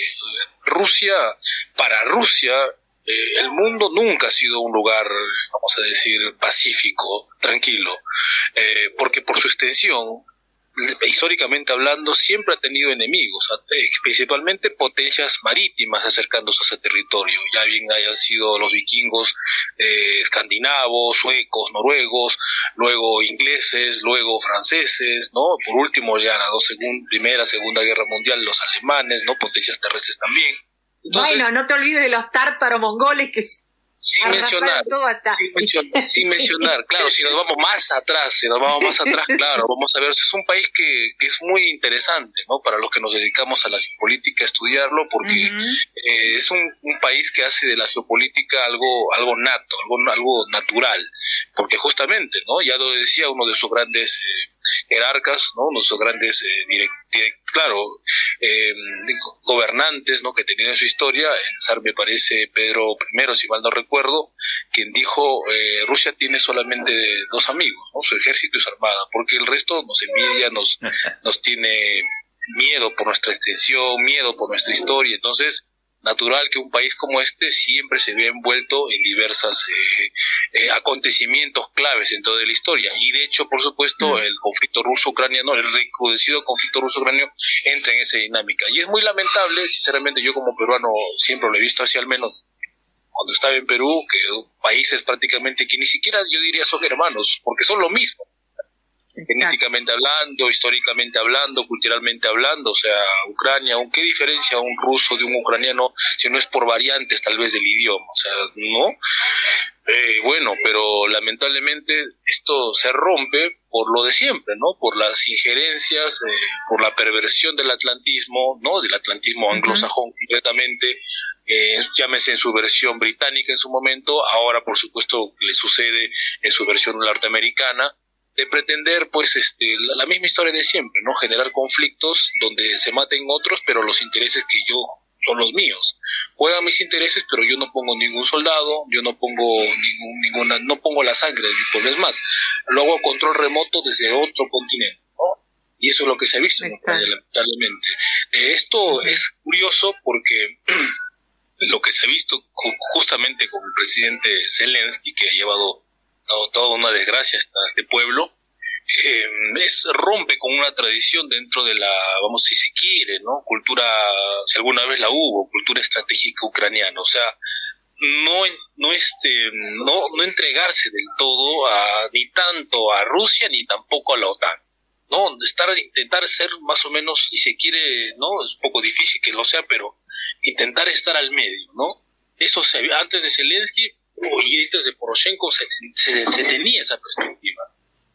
para Rusia, el mundo nunca ha sido un lugar, vamos a decir, pacífico, tranquilo, porque por su extensión, históricamente hablando, siempre ha tenido enemigos, principalmente potencias marítimas acercándose a ese territorio, ya bien hayan sido los vikingos escandinavos, suecos, noruegos, luego ingleses, luego franceses, ¿no? Por último, ya en la Primera, Segunda Guerra Mundial, los alemanes, ¿no? Potencias terrestres también. Entonces, bueno, no te olvides de los tártaro-mongoles que sin mencionar, claro, si nos vamos más atrás, claro, vamos a ver, es un país que es muy interesante, ¿no? Para los que nos dedicamos a la geopolítica, estudiarlo, porque es un país que hace de la geopolítica algo nato, algo natural, porque justamente, ¿no? Ya lo decía uno de sus grandes jerarcas, ¿no? Uno de sus grandes gobernantes, ¿no? Que tenía en su historia, el zar, me parece Pedro I, si mal no recuerdo, quien dijo, Rusia tiene solamente 2 amigos, ¿no? Su ejército y su armada, porque el resto nos envidia, nos tiene miedo por nuestra extensión, miedo por nuestra historia. Entonces, natural que un país como este siempre se vea envuelto en diversos acontecimientos claves en toda la historia. Y de hecho, por supuesto, el conflicto ruso-ucraniano, el recrudecido conflicto ruso-ucraniano, entra en esa dinámica. Y es muy lamentable, sinceramente, yo como peruano siempre lo he visto así, al menos cuando estaba en Perú, que países prácticamente que ni siquiera yo diría son hermanos, porque son lo mismo. Genéticamente hablando, históricamente hablando, culturalmente hablando, o sea, Ucrania, ¿qué diferencia un ruso de un ucraniano si no es por variantes tal vez del idioma? O sea, ¿no? Bueno, pero lamentablemente esto se rompe por lo de siempre, ¿no? Por las injerencias, por la perversión del atlantismo, ¿no? Del atlantismo anglosajón completamente, llámese en su versión británica en su momento, ahora por supuesto le sucede en su versión norteamericana, pretender, pues, la misma historia de siempre, ¿no? Generar conflictos donde se maten otros, pero los intereses que yo son los míos. Juegan mis intereses, pero yo no pongo ningún soldado, yo no pongo no pongo la sangre de mi pueblo. Es más, lo hago a control remoto desde otro continente, ¿no? Y eso es lo que se ha visto, ¿no? Lamentablemente. Esto es curioso porque lo que se ha visto justamente con el presidente Zelensky, que ha llevado toda una desgracia hasta este pueblo, rompe con una tradición dentro de la, vamos, si se quiere, ¿no? Cultura, si alguna vez la hubo, cultura estratégica ucraniana. O sea, no entregarse del todo ni tanto a Rusia ni tampoco a la OTAN, ¿no? Intentar ser más o menos, si se quiere, ¿no? Es un poco difícil que lo sea, pero intentar estar al medio, ¿no? Eso antes de Zelensky y antes de Poroshenko se tenía esa perspectiva.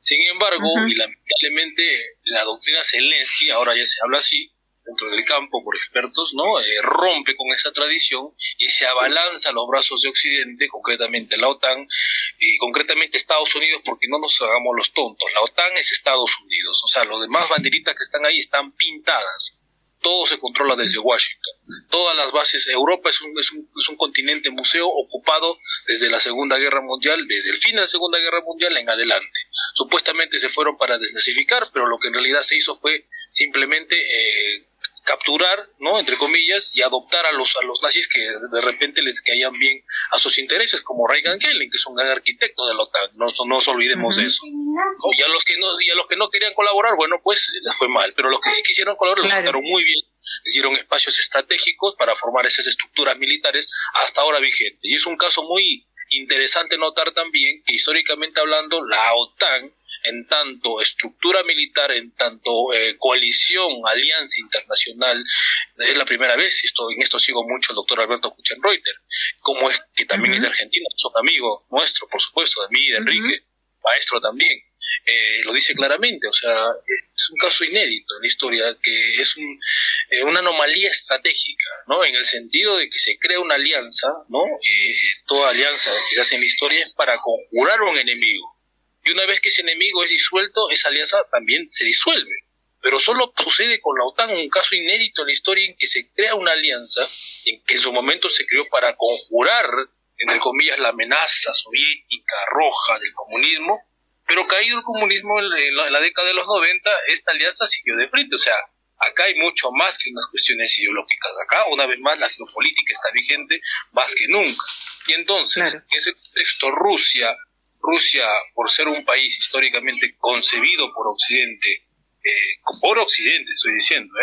Sin embargo, y lamentablemente, la doctrina Zelensky, ahora ya se habla así, dentro del campo por expertos, ¿no? Rompe con esa tradición y se abalanza a los brazos de Occidente, concretamente la OTAN y concretamente Estados Unidos, porque no nos hagamos los tontos. La OTAN es Estados Unidos, o sea, los demás banderitas que están ahí están pintadas. Todo se controla desde Washington. Todas las bases. Europa es un continente museo ocupado desde la Segunda Guerra Mundial, desde el fin de la Segunda Guerra Mundial en adelante. Supuestamente se fueron para desnazificar, pero lo que en realidad se hizo fue simplemente capturar, ¿no?, entre comillas, y adoptar a los nazis que de repente les caían bien a sus intereses, como Reagan Kelly, que es un gran arquitecto de la OTAN. No nos olvidemos de eso. Y a los que no querían colaborar, bueno, pues les fue mal, pero los que sí quisieron colaborar, les trataron muy bien, les dieron espacios estratégicos para formar esas estructuras militares hasta ahora vigentes. Y es un caso muy interesante notar también que, históricamente hablando, la OTAN, en tanto estructura militar, en tanto coalición, alianza internacional, es la primera vez, en esto sigo mucho al doctor Alberto Kuchenreuter, como es que también es de Argentina, es un amigo nuestro, por supuesto, de mí y de Enrique, maestro también, lo dice claramente. O sea, es un caso inédito en la historia, que es una anomalía estratégica, ¿no? En el sentido de que se crea una alianza, ¿no? Toda alianza que se hace en la historia es para conjurar a un enemigo. Y una vez que ese enemigo es disuelto, esa alianza también se disuelve. Pero solo sucede con la OTAN, un caso inédito en la historia en que se crea una alianza, en que en su momento se creó para conjurar, entre comillas, la amenaza soviética roja del comunismo, pero caído el comunismo en la década de los 90, esta alianza siguió de frente. O sea, acá hay mucho más que unas cuestiones ideológicas. Acá, una vez más, la geopolítica está vigente más que nunca. Y entonces, en ese contexto, Rusia, por ser un país históricamente concebido por Occidente estoy diciendo,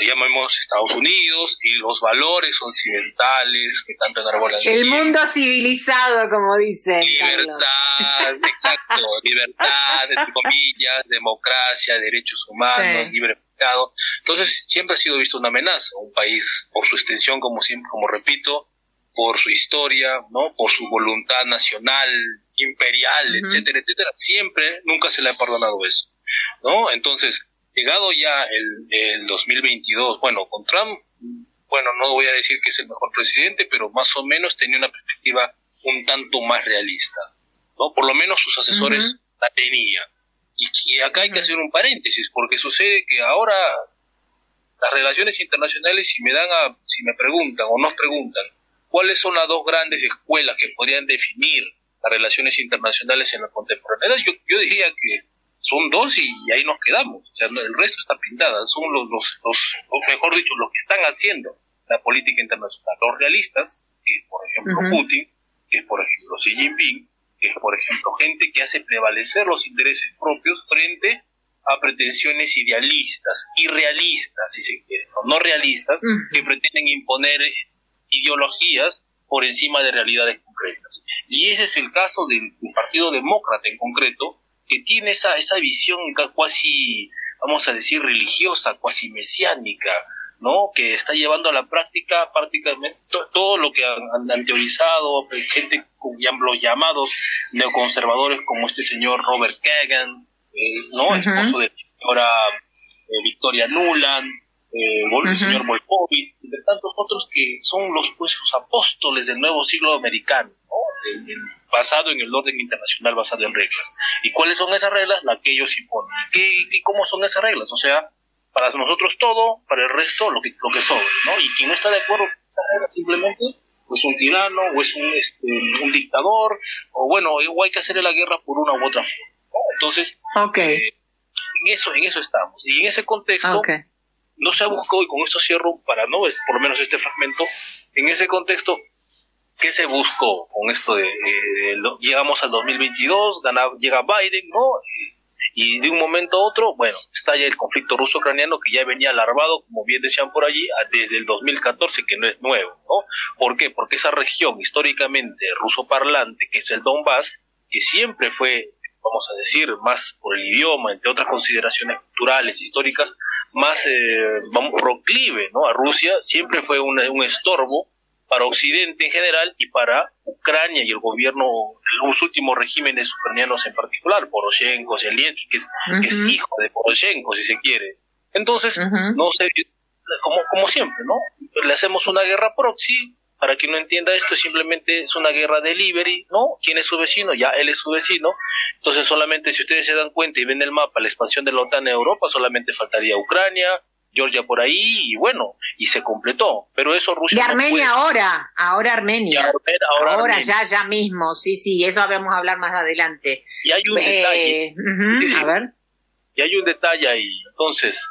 llamamos Estados Unidos, y los valores occidentales que tanto enarbolan. El mundo civilizado, como dicen. Libertad, exacto, libertad, entre comillas, democracia, derechos humanos, libre mercado. Entonces, siempre ha sido visto una amenaza, un país, por su extensión, como repito, por su historia, ¿no?, por su voluntad nacional, imperial, etcétera, etcétera, nunca se le ha perdonado eso, ¿no? Entonces, llegado ya el 2022, bueno, con Trump, no voy a decir que es el mejor presidente, pero más o menos tenía una perspectiva un tanto más realista, ¿no? Por lo menos sus asesores la tenían. Y acá hay que hacer un paréntesis, porque sucede que ahora las relaciones internacionales, si me preguntan o nos preguntan, ¿cuáles son las dos grandes escuelas que podrían definir las relaciones internacionales en la contemporaneidad? Yo diría que son dos y ahí nos quedamos. O sea, el resto está pintada. Son mejor dicho, los que están haciendo la política internacional. Los realistas, que es por ejemplo Putin, que es por ejemplo Xi Jinping, que es por ejemplo gente que hace prevalecer los intereses propios frente a pretensiones idealistas, irrealistas, si se quiere, no realistas, que pretenden imponer ideologías por encima de realidades concretas. Y ese es el caso del Partido Demócrata en concreto, que tiene esa visión cuasi, vamos a decir, religiosa, cuasi mesiánica, ¿no?, que está llevando a la práctica prácticamente todo lo que han teorizado gente con los llamados neoconservadores, como este señor Robert Kagan, ¿no?, esposo de la señora Victoria Nuland, el señor Volkovich, entre tantos otros que son los apóstoles del nuevo siglo americano, ¿no?, del basado en el orden internacional, basado en reglas. ¿Y cuáles son esas reglas? Las que ellos imponen. ¿Y cómo son esas reglas? O sea, para nosotros todo, para el resto lo que sobre, ¿no? Y quien no está de acuerdo con esas reglas simplemente o es un tirano, o es un dictador, o bueno, o hay que hacerle la guerra por una u otra forma, ¿no? Entonces, en eso estamos. Y en ese contexto, no se ha buscado, y con esto cierro, para no, es por lo menos este fragmento, en ese contexto, ¿qué se buscó con esto llegamos al 2022, llega Biden, ¿no? Y de un momento a otro, bueno, estalla el conflicto ruso-ucraniano que ya venía alarmado, como bien decían por allí, desde el 2014, que no es nuevo, ¿no? ¿Por qué? Porque esa región históricamente rusoparlante, que es el Donbass, que siempre fue, vamos a decir, más por el idioma, entre otras consideraciones culturales, históricas, más proclive, ¿no?, a Rusia, siempre fue un estorbo para Occidente en general y para Ucrania y el gobierno, los últimos regímenes ucranianos en particular, Poroshenko, Zelensky, que es hijo de Poroshenko, si se quiere. Entonces, no sé, como siempre, ¿no? Le hacemos una guerra proxy. Para quien no entienda esto, simplemente es una guerra delivery, ¿no? ¿Quién es su vecino? Ya él es su vecino. Entonces, solamente si ustedes se dan cuenta y ven el mapa, la expansión de la OTAN en Europa, solamente faltaría Ucrania, Georgia por ahí, y bueno, y se completó. Pero eso Rusia y Armenia no puede. ahora Armenia. Ahora Armenia. ya mismo, sí, eso vamos a hablar más adelante. Y hay un detalle. Sí. A ver. Y hay un detalle ahí. Entonces,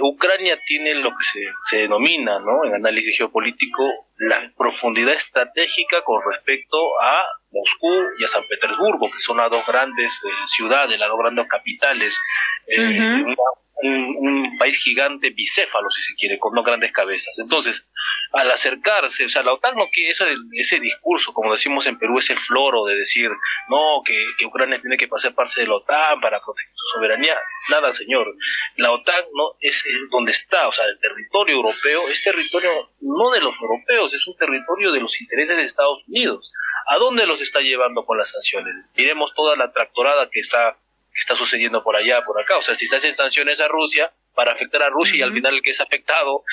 Ucrania tiene lo que se denomina, ¿no?, en análisis geopolítico, la profundidad estratégica con respecto a Moscú y a San Petersburgo, que son las dos grandes ciudades, las dos grandes capitales, un país gigante bicéfalo, si se quiere, con dos grandes cabezas. Entonces, al acercarse, o sea, la OTAN no quiere ese discurso, como decimos en Perú, ese floro de decir, no, que Ucrania tiene que pasar parte de la OTAN para proteger su soberanía. Nada, señor. La OTAN no es donde está, o sea, el territorio europeo es territorio no de los europeos, es un territorio de los intereses de Estados Unidos. ¿A dónde los está llevando con las sanciones? Miremos toda la tractorada que está sucediendo por allá, por acá. O sea, si se hacen sanciones a Rusia para afectar a Rusia y al final el que es afectado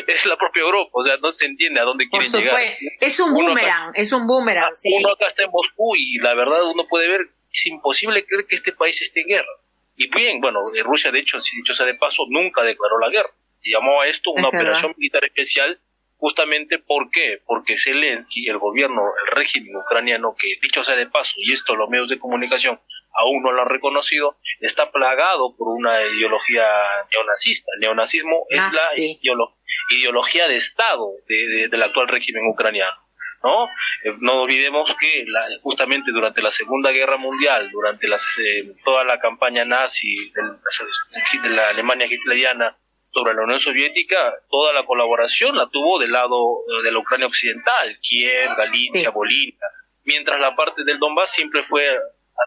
es la propia Europa. O sea, no se entiende a dónde quieren llegar. Es un boomerang, sí. Uno acá está en Moscú y la verdad uno puede ver, es imposible creer que este país esté en guerra. Y bien, bueno, Rusia, de hecho, si dicho sea de paso, nunca declaró la guerra. Y llamó a esto una operación militar especial. Justamente, ¿por qué? Porque Zelensky, el gobierno, el régimen ucraniano, que dicho sea de paso, y esto los medios de comunicación aún no lo han reconocido, está plagado por una ideología neonazista. El neonazismo es la ideología de Estado del actual régimen ucraniano, ¿no? No olvidemos que justamente durante la Segunda Guerra Mundial, durante toda la campaña nazi de la Alemania hitleriana sobre la Unión Soviética, toda la colaboración la tuvo del lado de la Ucrania occidental, Kiev, Galicia, Volhynia, mientras la parte del Donbass siempre fue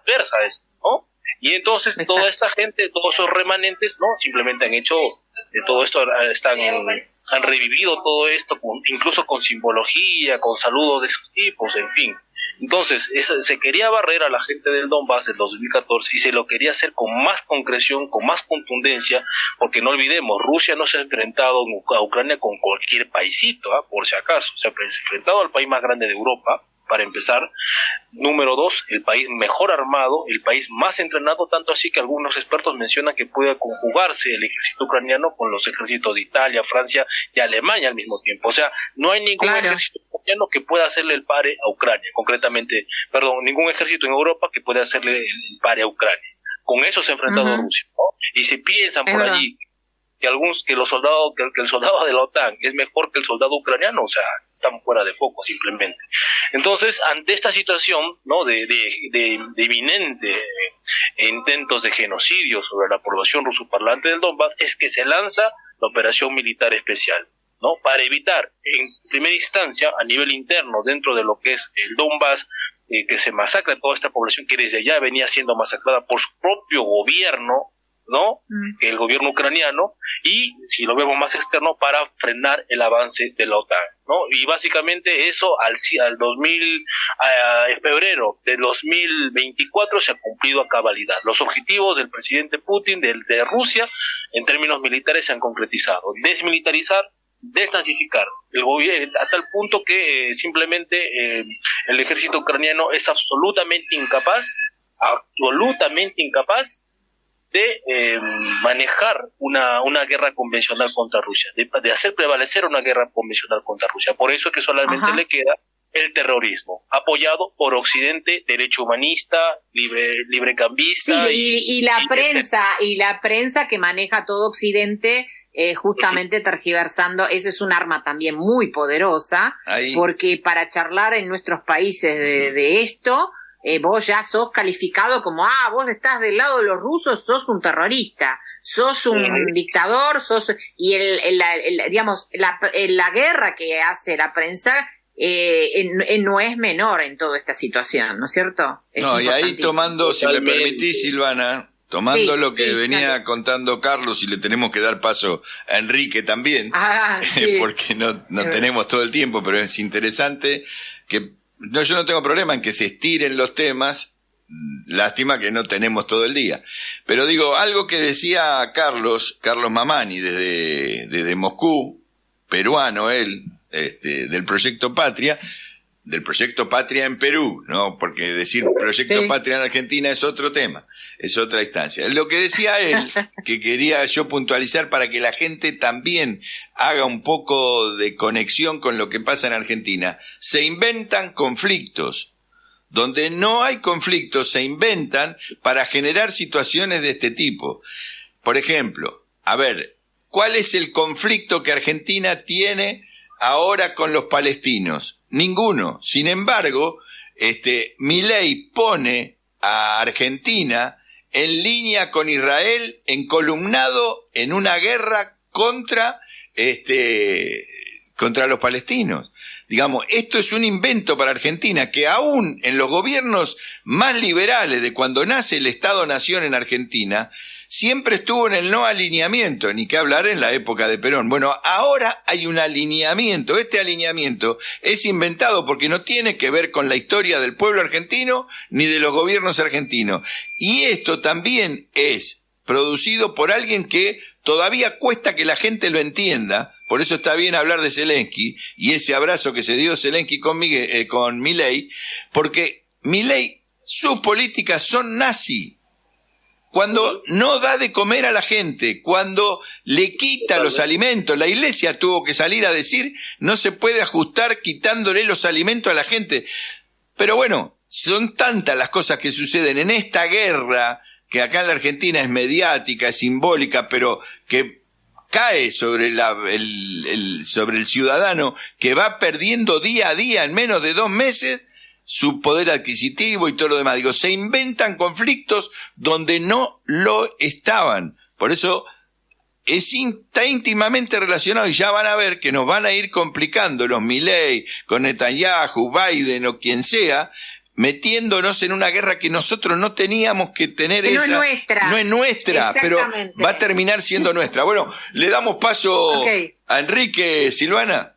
adversa a esto, ¿no? Y entonces toda esta gente, todos esos remanentes, ¿no?, simplemente han hecho de todo esto, han revivido todo esto, incluso con simbología, con saludos de esos tipos, en fin. Entonces, se quería barrer a la gente del Donbass en 2014 y se lo quería hacer con más concreción, con más contundencia, porque no olvidemos, Rusia no se ha enfrentado a Ucrania con cualquier paisito, por si acaso, se ha enfrentado al país más grande de Europa, para empezar. Número 2, el país mejor armado, el país más entrenado, tanto así que algunos expertos mencionan que puede conjugarse el ejército ucraniano con los ejércitos de Italia, Francia y Alemania al mismo tiempo. O sea, no hay ningún ejército ucraniano que pueda hacerle el pare a Ucrania, ningún ejército en Europa que pueda hacerle el pare a Ucrania. Con eso se ha enfrentado Rusia, ¿no? Y se piensan por allí que el soldado de la OTAN es mejor que el soldado ucraniano, o sea, están fuera de foco simplemente. Entonces, ante esta situación, ¿no?, de inminente intentos de genocidio sobre la población rusoparlante del Donbass, es que se lanza la operación militar especial, ¿no?, para evitar, en primera instancia, a nivel interno, dentro de lo que es el Donbass, que se masacre toda esta población que desde ya venía siendo masacrada por su propio gobierno, ¿no?, el gobierno ucraniano, y si lo vemos más externo, para frenar el avance de la OTAN, ¿no? Y básicamente eso en febrero de 2024 se ha cumplido a cabalidad. Los objetivos del presidente Putin, de Rusia, en términos militares se han concretizado: desmilitarizar, desnazificar, el gobierno, a tal punto que simplemente el ejército ucraniano es absolutamente incapaz de manejar una guerra convencional contra Rusia, de hacer prevalecer una guerra convencional contra Rusia. Por eso es que solamente le queda el terrorismo, apoyado por Occidente, derecho humanista, librecambista. Sí, y la prensa que maneja todo Occidente, justamente tergiversando. Eso es un arma también muy poderosa, porque para charlar en nuestros países de esto, vos ya sos calificado como, vos estás del lado de los rusos, sos un terrorista, sos un dictador, y la guerra que hace la prensa no es menor en toda esta situación, ¿no es cierto? No, y ahí tomando, si me permitís, Silvana, tomando lo que venía contando Carlos, y le tenemos que dar paso a Enrique también, porque no tenemos todo el tiempo, pero es interesante que yo no tengo problema en que se estiren los temas, lástima que no tenemos todo el día. Pero digo, algo que decía Carlos Mamani desde Moscú, peruano él, del Proyecto Patria en Perú, ¿no? Porque decir Proyecto Patria en Argentina es otro tema, es otra instancia. Lo que decía él, que quería yo puntualizar para que la gente también haga un poco de conexión con lo que pasa en Argentina, se inventan conflictos. Donde no hay conflictos, se inventan para generar situaciones de este tipo. Por ejemplo, ¿cuál es el conflicto que Argentina tiene ahora con los palestinos? Ninguno. Sin embargo, Milei pone a Argentina en línea con Israel, encolumnado en una guerra contra los palestinos. Digamos, esto es un invento para Argentina, que aún en los gobiernos más liberales de cuando nace el Estado-Nación en Argentina, siempre estuvo en el no alineamiento, ni que hablar en la época de Perón. Bueno, ahora hay un alineamiento. Este alineamiento es inventado porque no tiene que ver con la historia del pueblo argentino ni de los gobiernos argentinos. Y esto también es producido por alguien que todavía cuesta que la gente lo entienda. Por eso está bien hablar de Zelensky y ese abrazo que se dio Zelensky con Milei, porque Milei, sus políticas son nazi. Cuando no da de comer a la gente, cuando le quita los alimentos, la iglesia tuvo que salir a decir, no se puede ajustar quitándole los alimentos a la gente. Pero bueno, son tantas las cosas que suceden en esta guerra, que acá en la Argentina es mediática, es simbólica, pero que cae sobre sobre el ciudadano, que va perdiendo día a día en menos de 2 meses su poder adquisitivo y todo lo demás. Digo, se inventan conflictos donde no lo estaban. Por eso está íntimamente relacionado, y ya van a ver que nos van a ir complicando los Milei con Netanyahu, Biden o quien sea, metiéndonos en una guerra que nosotros no teníamos que tener. No es nuestra, pero va a terminar siendo nuestra. Bueno, le damos paso a Enrique, Silvana.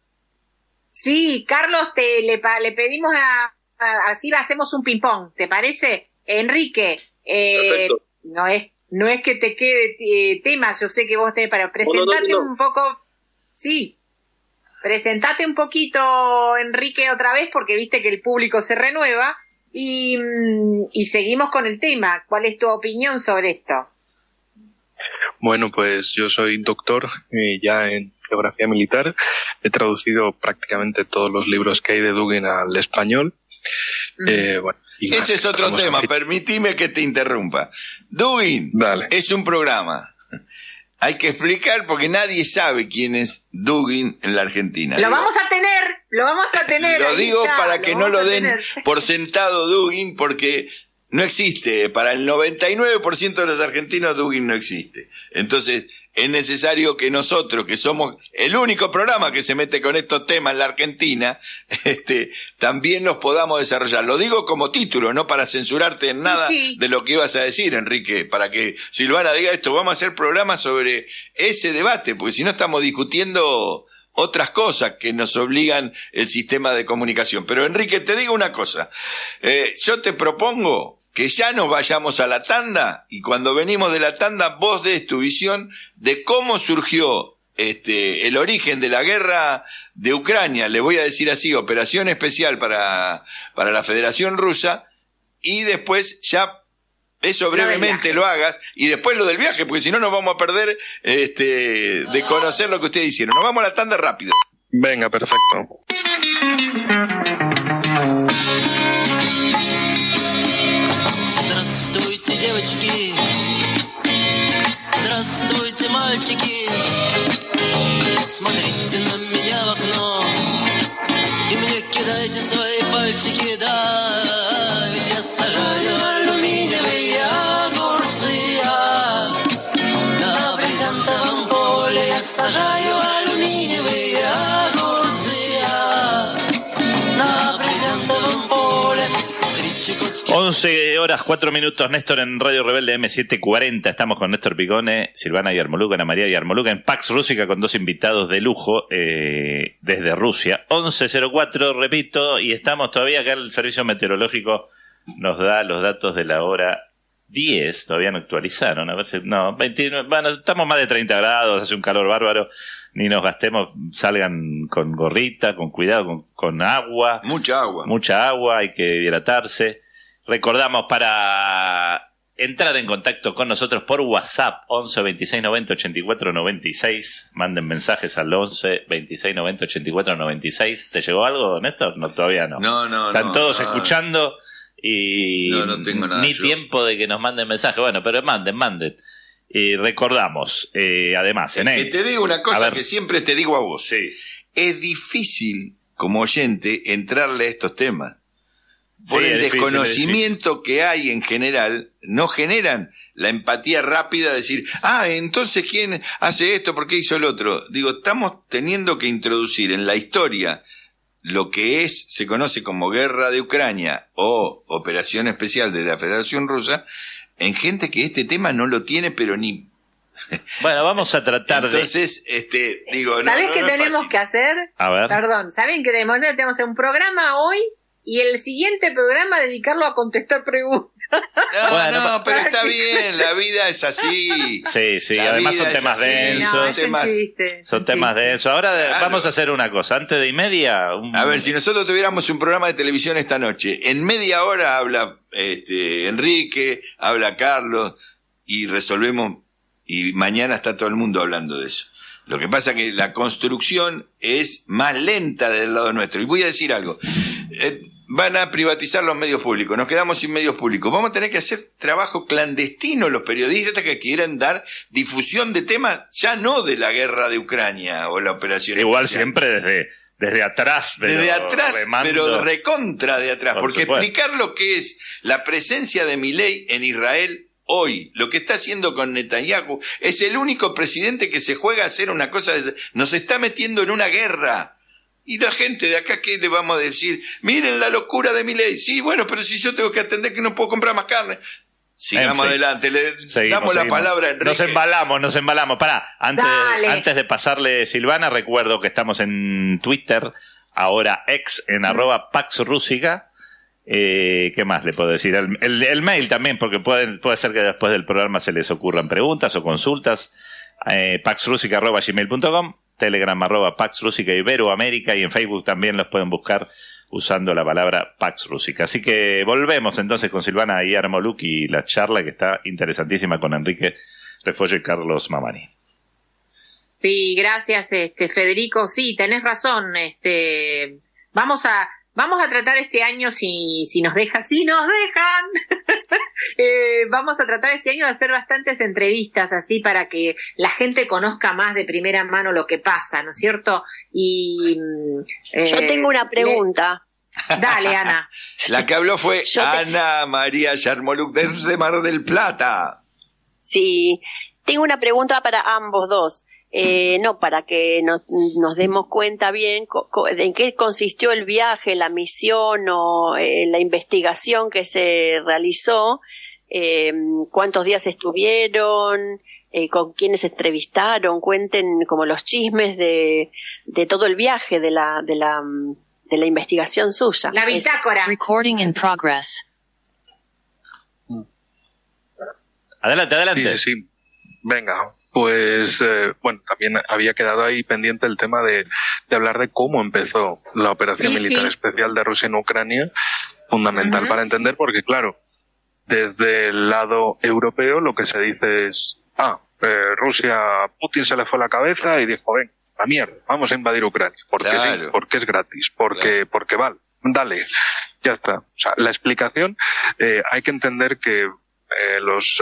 Sí, Carlos, le pedimos así hacemos un ping-pong, ¿te parece? Enrique, no es que te quede temas, yo sé que vos tenés, para presentate un poco, presentate un poquito, Enrique, otra vez, porque viste que el público se renueva, y seguimos con el tema. ¿Cuál es tu opinión sobre esto? Bueno, pues yo soy doctor ya en geografía militar, he traducido prácticamente todos los libros que hay de Dugin al español. Ese es otro tema, permitime que te interrumpa. Dugin es un programa. Hay que explicar porque nadie sabe quién es Dugin en la Argentina. Lo vamos a tener. Lo digo para que no lo den por sentado Dugin, porque no existe. Para el 99% de los argentinos Dugin no existe. Entonces es necesario que nosotros, que somos el único programa que se mete con estos temas en la Argentina, también nos podamos desarrollar. Lo digo como título, no para censurarte en nada de lo que ibas a decir, Enrique, para que Silvana diga esto. Vamos a hacer programas sobre ese debate, porque si no estamos discutiendo otras cosas que nos obligan el sistema de comunicación. Pero Enrique, te digo una cosa, yo te propongo que ya nos vayamos a la tanda, y cuando venimos de la tanda vos des tu visión de cómo surgió el origen de la guerra de Ucrania, le voy a decir así, operación especial para la Federación Rusa, y después ya eso brevemente lo hagas, y después lo del viaje, porque si no nos vamos a perder de conocer lo que ustedes hicieron. Nos vamos a la tanda rápido. Venga, perfecto. Здравствуйте, девочки, здравствуйте, мальчики. Смотрите на меня в окно и мне кидайте свои пальчики, да, ведь я сажаю алюминиевые огурцы, на брезентовом поле я сажаю алюминиевые огурцы, на брезентовом поле. 11 horas 4 minutos, Néstor, en Radio Rebelde M740. Estamos con Néstor Picone, Silvana Yarmoluca, Ana María Yarmoluca, en Pax Rússica, con dos invitados de lujo desde Rusia. 11:04, repito, y estamos todavía acá. El servicio meteorológico nos da los datos de la hora 10, todavía no actualizaron. A ver si, no, 29, bueno, estamos más de 30 grados, hace un calor bárbaro. Ni nos gastemos, salgan con gorrita, con cuidado, con agua. Mucha agua. Mucha agua, hay que hidratarse. Recordamos para entrar en contacto con nosotros por WhatsApp, 11 26 90 84 96. Manden mensajes al 11 26 90 84 96. ¿Te llegó algo, Néstor? No, todavía no. No. Están todos escuchando y no tengo nada ni yo. Tiempo de que nos manden mensajes. Bueno, pero manden. Y recordamos, además, que te digo una cosa que siempre te digo a vos. Sí. Es difícil, como oyente, entrarle a estos temas. Por Sí, el es difícil, desconocimiento que hay en general, no generan la empatía rápida de decir, entonces ¿quién hace esto? ¿Por qué hizo el otro? Digo, estamos teniendo que introducir en la historia lo que se conoce como Guerra de Ucrania o Operación Especial de la Federación Rusa, en gente que este tema no lo tiene, pero ni... Bueno, vamos a tratar Entonces, digo... ¿Sabés qué es tenemos fácil. que hacer? A ver. Perdón, ¿saben qué tenemos que hacer? Tenemos un programa hoy y el siguiente programa dedicarlo a contestar preguntas. No, pero está bien, la vida es así. Sí, La además vida son es temas así, densos. No, es un temas- chiste. Son temas densos. Ahora Claro. vamos a hacer una cosa. Antes de y media... A ver, si nosotros tuviéramos un programa de televisión esta noche, en media hora habla Enrique, habla Carlos, y resolvemos, y mañana está todo el mundo hablando de eso. Lo que pasa que la construcción es más lenta del lado nuestro. Y voy a decir algo. Van a privatizar los medios públicos, nos quedamos sin medios públicos. Vamos a tener que hacer trabajo clandestino los periodistas que quieran dar difusión de temas, ya no de la guerra de Ucrania o la operación Igual especial. siempre desde atrás. Desde atrás, remando. pero recontra de atrás. Por Porque supuesto. explicar lo que es la presencia de Milei en Israel hoy, lo que está haciendo con Netanyahu, es el único presidente que se juega a hacer una cosa, nos está metiendo en una guerra. Y la gente de acá, ¿qué le vamos a decir? Miren la locura de Milei. Sí, bueno, pero si yo tengo que atender que no puedo comprar más carne. Sigamos En fin. adelante, le Seguimos, damos la seguimos. palabra a Enrique. Nos embalamos. Pará, Dale. antes de pasarle Silvana, recuerdo que estamos en Twitter, ahora ex, en @PaxRússica. ¿Qué más le puedo decir? El mail también, porque puede ser que después del programa se les ocurran preguntas o consultas. paxrusica@gmail.com, Telegram @PaxRússica Iberoamérica, y en Facebook también los pueden buscar usando la palabra Pax Rússica. Así que volvemos entonces con Silvana Yarmoluc y la charla que está interesantísima con Enrique Refollo y Carlos Mamani. Sí, gracias, Federico. Sí, tenés razón. Vamos a tratar este año, si nos dejan, vamos a tratar este año de hacer bastantes entrevistas así para que la gente conozca más de primera mano lo que pasa, ¿no es cierto? Y Yo tengo una pregunta. Dale, Ana. La que habló fue Yo te- Ana María Yarmoluc desde Mar del Plata. Sí, tengo una pregunta para ambos dos. No, para que nos demos cuenta bien en qué consistió el viaje, la misión o la investigación que se realizó, cuántos días estuvieron, con quiénes entrevistaron, cuenten como los chismes de todo el viaje, de la investigación suya. La bitácora. Recording in progress. Adelante. Sí. Venga, Pues bueno, también había quedado ahí pendiente el tema de hablar de cómo empezó la operación militar especial de Rusia en Ucrania, fundamental para entender, porque claro, desde el lado europeo lo que se dice es, Rusia, Putin se le fue la cabeza y dijo, ven, la mierda, vamos a invadir Ucrania, porque sí, porque es gratis, porque vale, dale, ya está. O sea, la explicación, hay que entender que los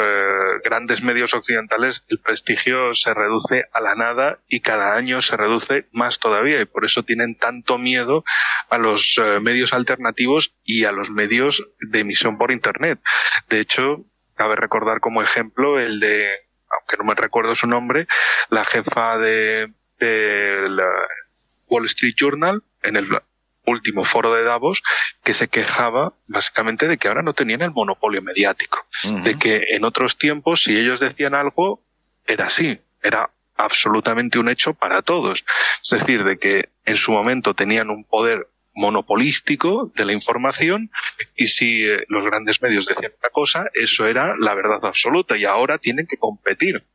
grandes medios occidentales, el prestigio se reduce a la nada y cada año se reduce más todavía, y por eso tienen tanto miedo a los medios alternativos y a los medios de emisión por Internet. De hecho, cabe recordar como ejemplo el de, aunque no me recuerdo su nombre, la jefa de la Wall Street Journal en el último foro de Davos, que se quejaba básicamente de que ahora no tenían el monopolio mediático, de que en otros tiempos si ellos decían algo era así, era absolutamente un hecho para todos, es decir, de que en su momento tenían un poder monopolístico de la información y si los grandes medios decían una cosa, eso era la verdad absoluta, y ahora tienen que competir,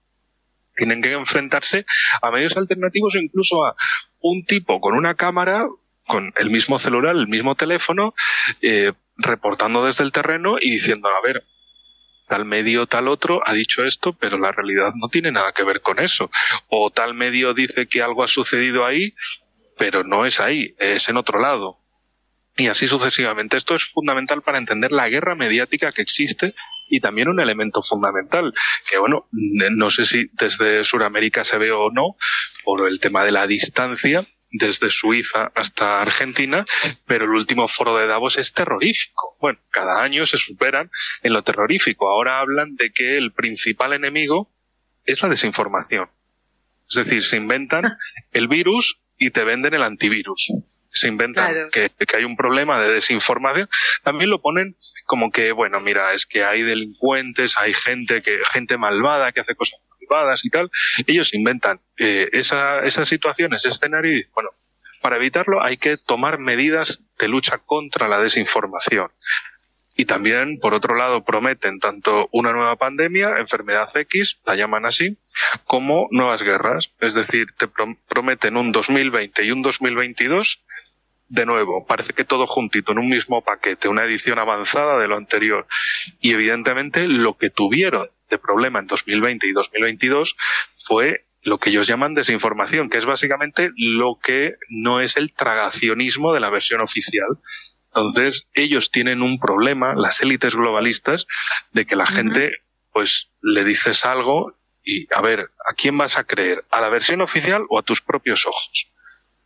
tienen que enfrentarse a medios alternativos o incluso a un tipo con una cámara, con el mismo celular, el mismo teléfono, reportando desde el terreno y diciendo, a ver, tal medio, tal otro ha dicho esto, pero la realidad no tiene nada que ver con eso. O tal medio dice que algo ha sucedido ahí, pero no es ahí, es en otro lado. Y así sucesivamente. Esto es fundamental para entender la guerra mediática que existe, y también un elemento fundamental, que bueno, no sé si desde Sudamérica se ve o no, por el tema de la distancia, desde Suiza hasta Argentina, pero el último foro de Davos es terrorífico. Bueno, cada año se superan en lo terrorífico. Ahora hablan de que el principal enemigo es la desinformación. Es decir, se inventan el virus y te venden el antivirus. Se inventan que hay un problema de desinformación. También lo ponen como que, bueno, mira, es que hay delincuentes, hay gente malvada que hace cosas malvadas y tal. Ellos inventan esa situación, ese escenario, y bueno, para evitarlo hay que tomar medidas de lucha contra la desinformación. Y también, por otro lado, prometen tanto una nueva pandemia, enfermedad X, la llaman así, como nuevas guerras. Es decir, te prometen un 2020 y un 2022. De nuevo, parece que todo juntito en un mismo paquete, una edición avanzada de lo anterior. Y evidentemente lo que tuvieron de problema en 2020 y 2022 fue lo que ellos llaman desinformación, que es básicamente lo que no es el tragacionismo de la versión oficial. Entonces, ellos tienen un problema, las élites globalistas, de que la gente, pues, le dices algo y, a ver, ¿a quién vas a creer? ¿A la versión oficial o a tus propios ojos?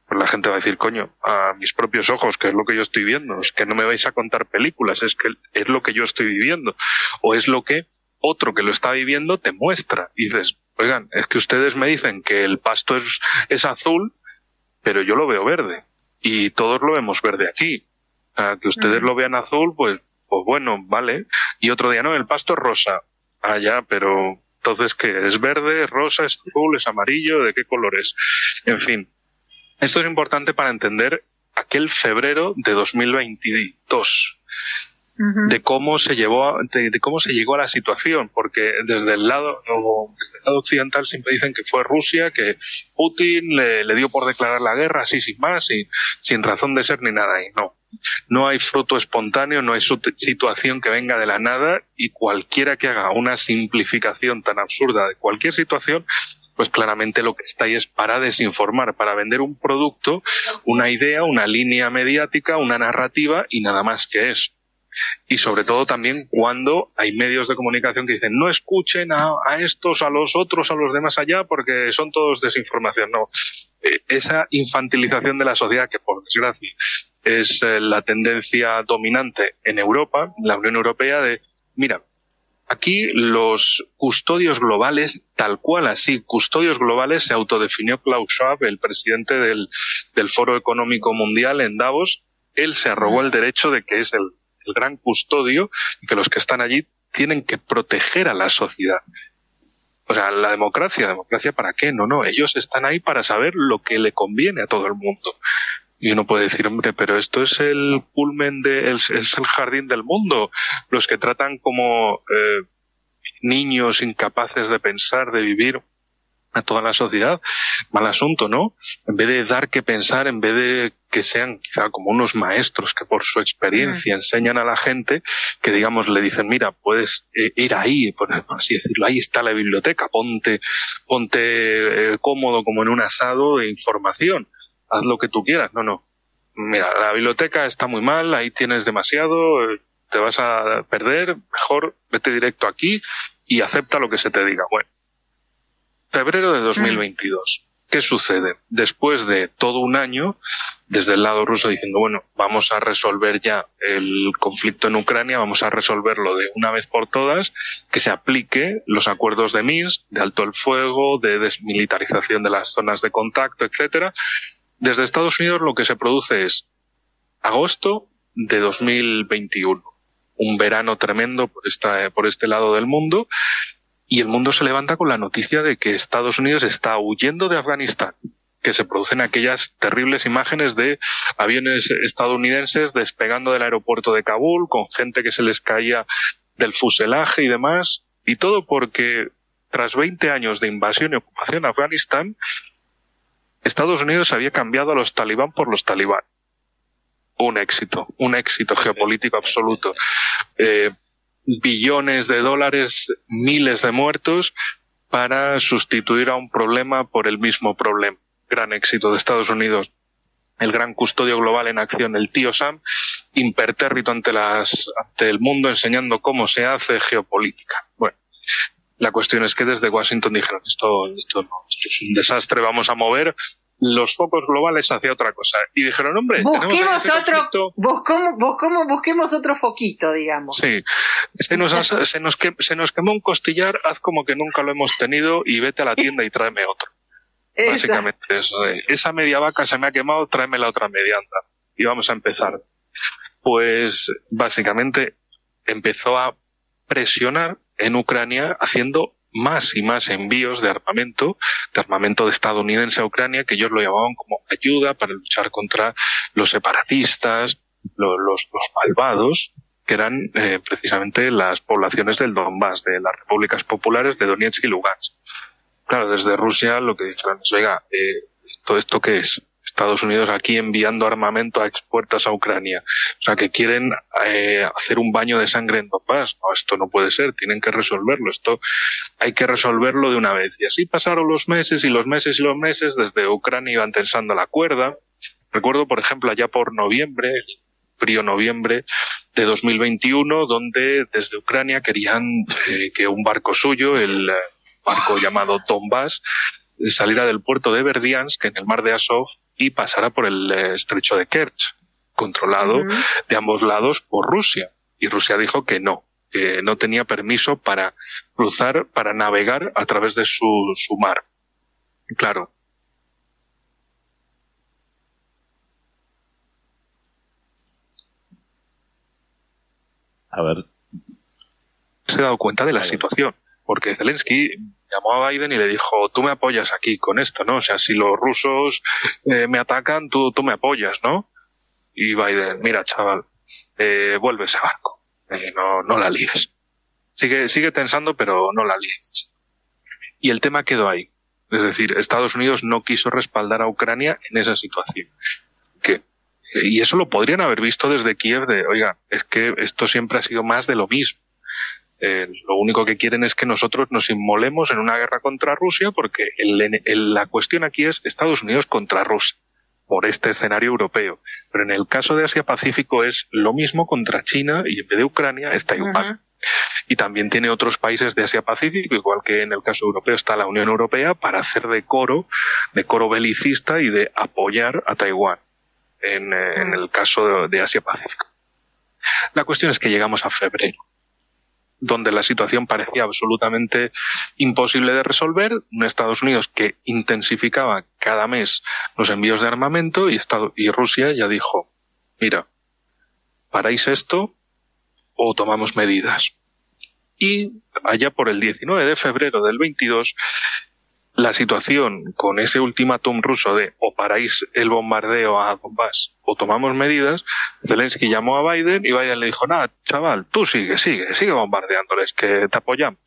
Pues la gente va a decir, coño, a mis propios ojos, que es lo que yo estoy viendo, es que no me vais a contar películas, es que es lo que yo estoy viviendo, o es lo que otro que lo está viviendo te muestra. Y dices, oigan, es que ustedes me dicen que el pasto es azul, pero yo lo veo verde, y todos lo vemos verde aquí. Que ustedes lo vean azul, pues bueno, vale. Y otro día, no, el pasto es rosa. Ya, pero entonces, ¿qué? ¿Es verde, es rosa, es azul, es amarillo? ¿De qué color es? En fin. Esto es importante para entender aquel febrero de 2022, de cómo se llegó a la situación, porque desde el lado occidental siempre dicen que fue Rusia, que Putin le dio por declarar la guerra así sin más, y sin razón de ser ni nada, y no hay fruto espontáneo, no hay situación que venga de la nada, y cualquiera que haga una simplificación tan absurda de cualquier situación, pues claramente lo que está ahí es para desinformar, para vender un producto, una idea, una línea mediática, una narrativa, y nada más que eso. Y sobre todo también cuando hay medios de comunicación que dicen no escuchen a estos, a los otros, a los demás allá, porque son todos desinformación. No, esa infantilización de la sociedad, que por desgracia es la tendencia dominante en Europa, la Unión Europea, de mira, aquí los custodios globales, tal cual así, custodios globales, se autodefinió Klaus Schwab, el presidente del Foro Económico Mundial en Davos. Él se arrogó el derecho de que es el gran custodio, y que los que están allí tienen que proteger a la sociedad. O sea, la democracia ¿para qué? No, ellos están ahí para saber lo que le conviene a todo el mundo. Y uno puede decir, hombre, pero esto es el culmen es el jardín del mundo. Los que tratan como niños incapaces de pensar, de vivir, a toda la sociedad. Mal asunto, ¿no? En vez de dar que pensar, en vez de que sean quizá como unos maestros que por su experiencia enseñan a la gente, que digamos le dicen, mira, puedes ir ahí, por así decirlo, ahí está la biblioteca, ponte cómodo como en un asado de información, haz lo que tú quieras. No. Mira, la biblioteca está muy mal, ahí tienes demasiado, te vas a perder, mejor vete directo aquí y acepta lo que se te diga. Bueno, febrero de 2022. ¿Qué sucede? Después de todo un año, desde el lado ruso diciendo, bueno, vamos a resolver ya el conflicto en Ucrania, vamos a resolverlo de una vez por todas, que se aplique los acuerdos de Minsk, de alto el fuego, de desmilitarización de las zonas de contacto, etcétera. Desde Estados Unidos lo que se produce es agosto de 2021. Un verano tremendo por este lado del mundo, y el mundo se levanta con la noticia de que Estados Unidos está huyendo de Afganistán, que se producen aquellas terribles imágenes de aviones estadounidenses despegando del aeropuerto de Kabul, con gente que se les caía del fuselaje y demás, y todo porque tras 20 años de invasión y ocupación de Afganistán, Estados Unidos había cambiado a los talibán por los talibán. Un éxito geopolítico absoluto. Billones de dólares, miles de muertos para sustituir a un problema por el mismo problema. Gran éxito de Estados Unidos. El gran custodio global en acción, el tío Sam, impertérrito ante el mundo, enseñando cómo se hace geopolítica. Bueno, la cuestión es que desde Washington dijeron, esto es un desastre, vamos a mover los focos globales hacia otra cosa. Y dijeron, hombre, busquemos otro foquito, digamos. Sí. Se nos quemó un costillar, haz como que nunca lo hemos tenido y vete a la tienda y tráeme otro. Básicamente eso. Esa media vaca se me ha quemado, tráeme la otra media, anda. Y vamos a empezar. Pues básicamente empezó a presionar en Ucrania haciendo más y más envíos de armamento estadounidense a Ucrania, que ellos lo llamaban como ayuda para luchar contra los separatistas, los malvados, que eran precisamente las poblaciones del Donbass, de las repúblicas populares de Donetsk y Lugansk. Claro, desde Rusia lo que dijeron es, oiga, ¿esto qué es? Estados Unidos aquí enviando armamento a expuertas a Ucrania. O sea, que quieren hacer un baño de sangre en Donbass. No, esto no puede ser, tienen que resolverlo. Esto hay que resolverlo de una vez. Y así pasaron los meses y los meses y los meses. Desde Ucrania iban tensando la cuerda. Recuerdo, por ejemplo, allá por noviembre, el frío noviembre de 2021, donde desde Ucrania querían que un barco suyo, el barco llamado Donbass, saliera del puerto de Berdiansk, en el mar de Azov, y pasara por el estrecho de Kerch, controlado de ambos lados por Rusia. Y Rusia dijo que no tenía permiso para cruzar, para navegar a través de su mar. Claro. A ver. Se ha dado cuenta de la situación, porque Zelensky llamó a Biden y le dijo, tú me apoyas aquí con esto, ¿no? O sea, si los rusos me atacan, tú me apoyas, ¿no? Y Biden, mira, chaval, vuelve ese barco, no la líes. Sigue tensando, pero no la líes. Y el tema quedó ahí. Es decir, Estados Unidos no quiso respaldar a Ucrania en esa situación. Y eso lo podrían haber visto desde Kiev de, oiga, es que esto siempre ha sido más de lo mismo. Lo único que quieren es que nosotros nos inmolemos en una guerra contra Rusia, porque la cuestión aquí es Estados Unidos contra Rusia, por este escenario europeo. Pero en el caso de Asia-Pacífico es lo mismo contra China, y en vez de Ucrania está Taiwán. Y también tiene otros países de Asia-Pacífico, igual que en el caso europeo está la Unión Europea, para hacer de coro belicista y de apoyar a Taiwán en el caso de Asia-Pacífico. La cuestión es que llegamos a febrero, donde la situación parecía absolutamente imposible de resolver, un Estados Unidos que intensificaba cada mes los envíos de armamento, y Rusia ya dijo, mira, paráis esto o tomamos medidas. Y allá por el 19 de febrero del 22, la situación con ese ultimátum ruso de o paráis el bombardeo a Donbass o tomamos medidas, Zelensky llamó a Biden y Biden le dijo, nada, chaval, tú sigue bombardeándoles, que te apoyamos.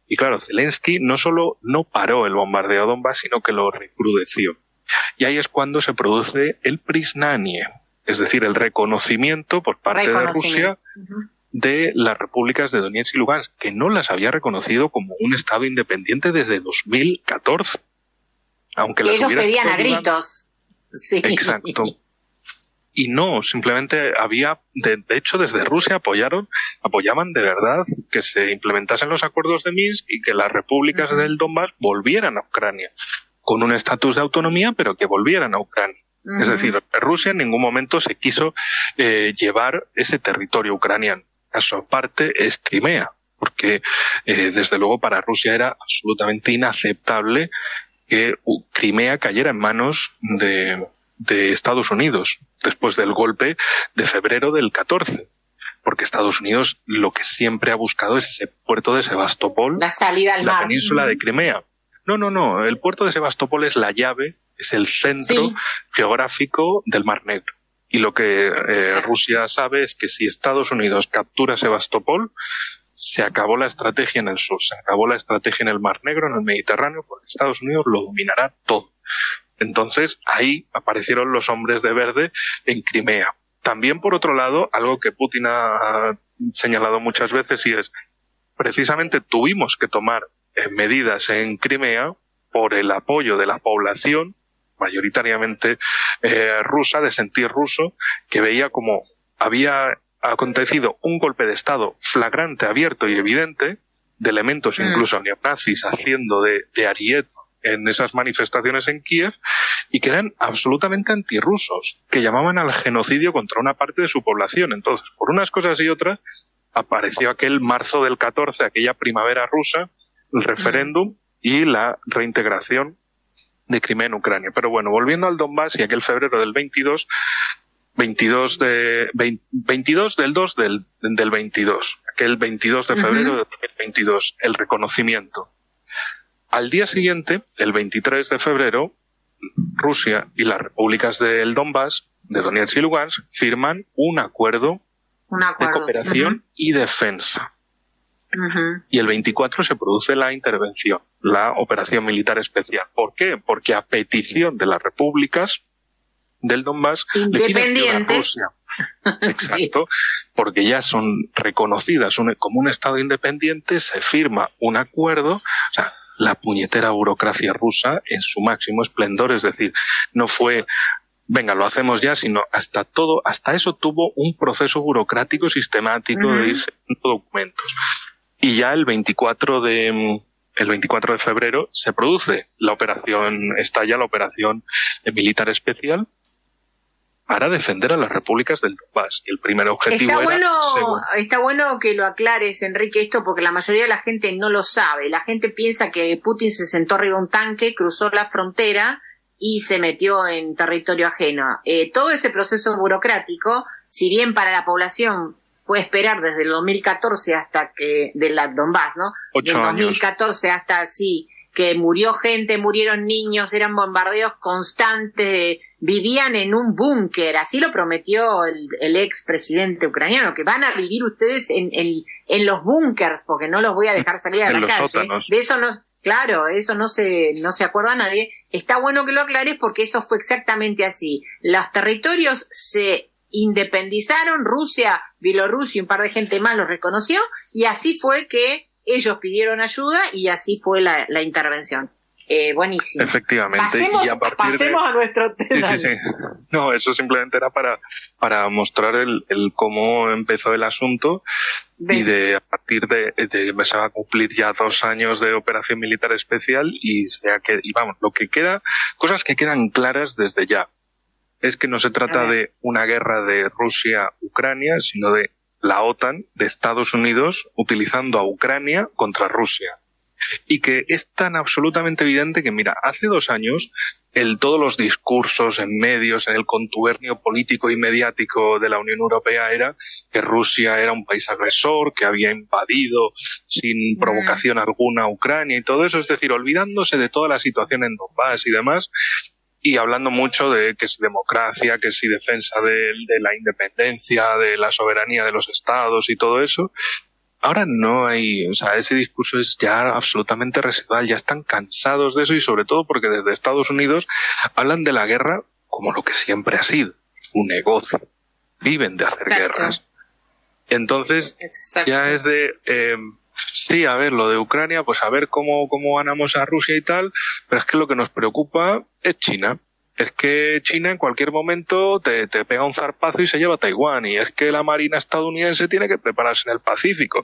Y claro, Zelensky no solo no paró el bombardeo a Donbass, sino que lo recrudeció. Y ahí es cuando se produce el Priznanie, es decir, el reconocimiento por parte de Rusia de las repúblicas de Donetsk y Lugansk, que no las había reconocido como un Estado independiente desde 2014. Aunque que las ellos hubiera pedían estado a dudando. gritos. Sí. Exacto. Y no, simplemente había, de hecho desde Rusia apoyaban de verdad que se implementasen los acuerdos de Minsk y que las repúblicas del Donbass volvieran a Ucrania, con un estatus de autonomía, pero que volvieran a Ucrania. Es decir, Rusia en ningún momento se quiso llevar ese territorio ucraniano. Caso aparte es Crimea, porque desde luego para Rusia era absolutamente inaceptable que Crimea cayera en manos de Estados Unidos después del golpe de febrero del 14, porque Estados Unidos lo que siempre ha buscado es ese puerto de Sebastopol, la salida al mar, la península de Crimea. No, el puerto de Sebastopol es la llave, es el centro geográfico del Mar Negro. Y lo que Rusia sabe es que si Estados Unidos captura Sebastopol, se acabó la estrategia en el sur, se acabó la estrategia en el Mar Negro, en el Mediterráneo, porque Estados Unidos lo dominará todo. Entonces, ahí aparecieron los hombres de verde en Crimea. También, por otro lado, algo que Putin ha señalado muchas veces, y es, precisamente tuvimos que tomar medidas en Crimea por el apoyo de la población, mayoritariamente rusa, de sentir ruso, que veía como había acontecido un golpe de Estado flagrante, abierto y evidente, de elementos incluso neonazis haciendo de ariete en esas manifestaciones en Kiev, y que eran absolutamente antirrusos, que llamaban al genocidio contra una parte de su población. Entonces, por unas cosas y otras, apareció aquel marzo del 14, aquella primavera rusa, el referéndum y la reintegración de Crimea en Ucrania. Pero bueno, volviendo al Donbass y aquel febrero del 22 del 22, aquel 22 de febrero de 2022, el reconocimiento. Al día siguiente, el 23 de febrero, Rusia y las repúblicas del Donbass, de Donetsk y Lugansk, firman un acuerdo de cooperación y defensa. Y el 24 se produce la intervención, la operación militar especial. ¿Por qué? Porque a petición de las repúblicas del Donbass le piden ayuda a Rusia. Exacto, porque ya son reconocidas como un Estado independiente, se firma un acuerdo, o sea, la puñetera burocracia rusa en su máximo esplendor, es decir, no fue venga, lo hacemos ya, sino hasta eso tuvo un proceso burocrático sistemático de irse haciendo documentos. Y ya el 24 de febrero se produce estalla la operación militar especial para defender a las repúblicas del Donbass. El primer objetivo Está bueno que lo aclares, Enrique, esto, porque la mayoría de la gente no lo sabe. La gente piensa que Putin se sentó arriba de un tanque, cruzó la frontera y se metió en territorio ajeno. Todo ese proceso burocrático, si bien para la población puede esperar desde el 2014 hasta que, de la Donbass, ¿no? 8 años. 2014 hasta, sí, que murió gente, murieron niños, eran bombardeos constantes, vivían en un búnker, así lo prometió el ex presidente ucraniano, que van a vivir ustedes en los búnkers, porque no los voy a dejar salir a la calle. Sótanos. De eso no, claro, eso no se acuerda nadie. Está bueno que lo aclares porque eso fue exactamente así. Los territorios se independizaron, Rusia, Bielorrusia y un par de gente más los reconoció, y así fue que ellos pidieron ayuda y así fue la intervención. Buenísimo. Efectivamente. Pasemos a nuestro tema. Sí. No, eso simplemente era para mostrar el cómo empezó el asunto. ¿Ves? Y a partir de se va a cumplir ya 2 años de operación militar especial y vamos, cosas que quedan claras desde ya. Es que no se trata de una guerra de Rusia-Ucrania, sino de la OTAN, de Estados Unidos, utilizando a Ucrania contra Rusia. Y que es tan absolutamente evidente que, mira, hace 2 años, todos los discursos en medios, en el contubernio político y mediático de la Unión Europea era que Rusia era un país agresor, que había invadido sin provocación alguna a Ucrania y todo eso, es decir, olvidándose de toda la situación en Donbass y demás, y hablando mucho de que si democracia, que si defensa de la independencia, de la soberanía de los estados y todo eso. ahora no hay, o sea, ese discurso es ya absolutamente residual, ya están cansados de eso y sobre todo porque desde Estados Unidos hablan de la guerra como lo que siempre ha sido, un negocio. Viven de hacer guerras. Entonces, ya es de... sí, a ver, lo de Ucrania, pues a ver cómo ganamos a Rusia y tal, pero es que lo que nos preocupa es China. Es que China en cualquier momento te pega un zarpazo y se lleva a Taiwán, y es que la marina estadounidense tiene que prepararse en el Pacífico.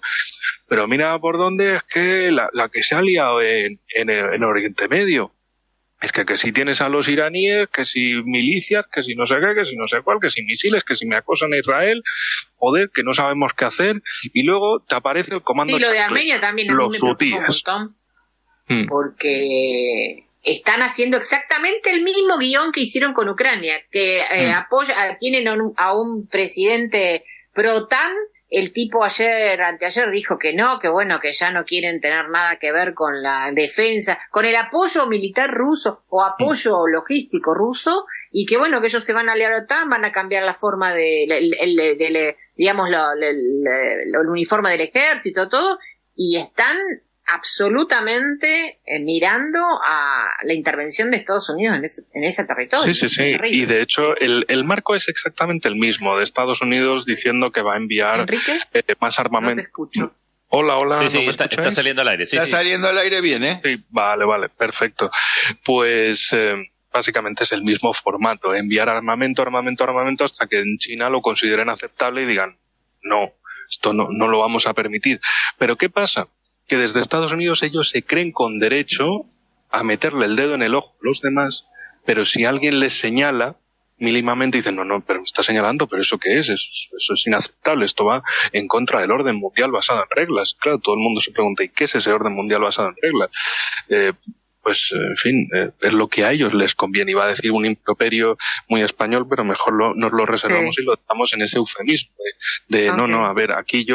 Pero mira por dónde es que la que se ha liado en Oriente Medio. Es que si tienes a los iraníes, que si milicias, que si no sé qué, que si no sé cuál, que si misiles, que si me acosan a Israel, joder, que no sabemos qué hacer, y luego te aparece el comando. Y lo de Armenia también a mí me preocupa un montón, porque están haciendo exactamente el mismo guión que hicieron con Ucrania, que tienen a un presidente pro-OTAN. El tipo anteayer dijo que no, que bueno, que ya no quieren tener nada que ver con la defensa, con el apoyo militar ruso o apoyo logístico ruso, y que bueno, que ellos se van a aliar a OTAN, van a cambiar la forma digamos, el uniforme del ejército, todo, y están absolutamente mirando a la intervención de Estados Unidos en ese territorio. Sí. Y de hecho el marco es exactamente el mismo, de Estados Unidos diciendo que va a enviar más armamento. No te escucho. Hola. Sí, ¿no está saliendo al aire. Está saliendo al aire bien, ¿eh? Sí, vale, perfecto. Pues básicamente es el mismo formato, enviar armamento hasta que en China lo consideren aceptable y digan, no, esto no lo vamos a permitir. Pero ¿qué pasa? Que desde Estados Unidos ellos se creen con derecho a meterle el dedo en el ojo a los demás, pero si alguien les señala mínimamente, dicen, no, pero me está señalando, pero ¿eso qué es? Eso es inaceptable, esto va en contra del orden mundial basado en reglas. Claro, todo el mundo se pregunta, ¿y qué es ese orden mundial basado en reglas? Pues, en fin, es lo que a ellos les conviene. Iba a decir un improperio muy español, pero mejor nos lo reservamos y lo dejamos en ese eufemismo no, a ver, aquí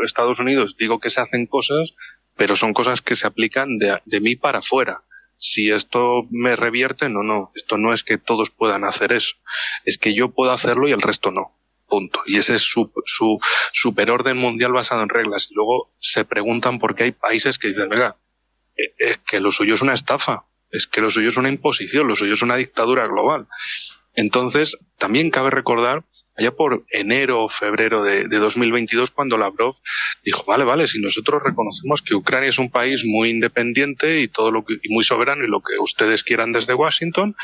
Estados Unidos, digo que se hacen cosas, pero son cosas que se aplican de mí para afuera. Si esto me revierte, no, esto no es que todos puedan hacer eso, es que yo puedo hacerlo y el resto no. Punto. Y ese es su superorden mundial basado en reglas. Y luego se preguntan por qué hay países que dicen, venga, es que lo suyo es una estafa, es que lo suyo es una imposición, lo suyo es una dictadura global. Entonces, también cabe recordar, allá por enero o febrero de 2022, cuando Lavrov dijo, vale, si nosotros reconocemos que Ucrania es un país muy independiente y y muy soberano y lo que ustedes quieran desde Washington,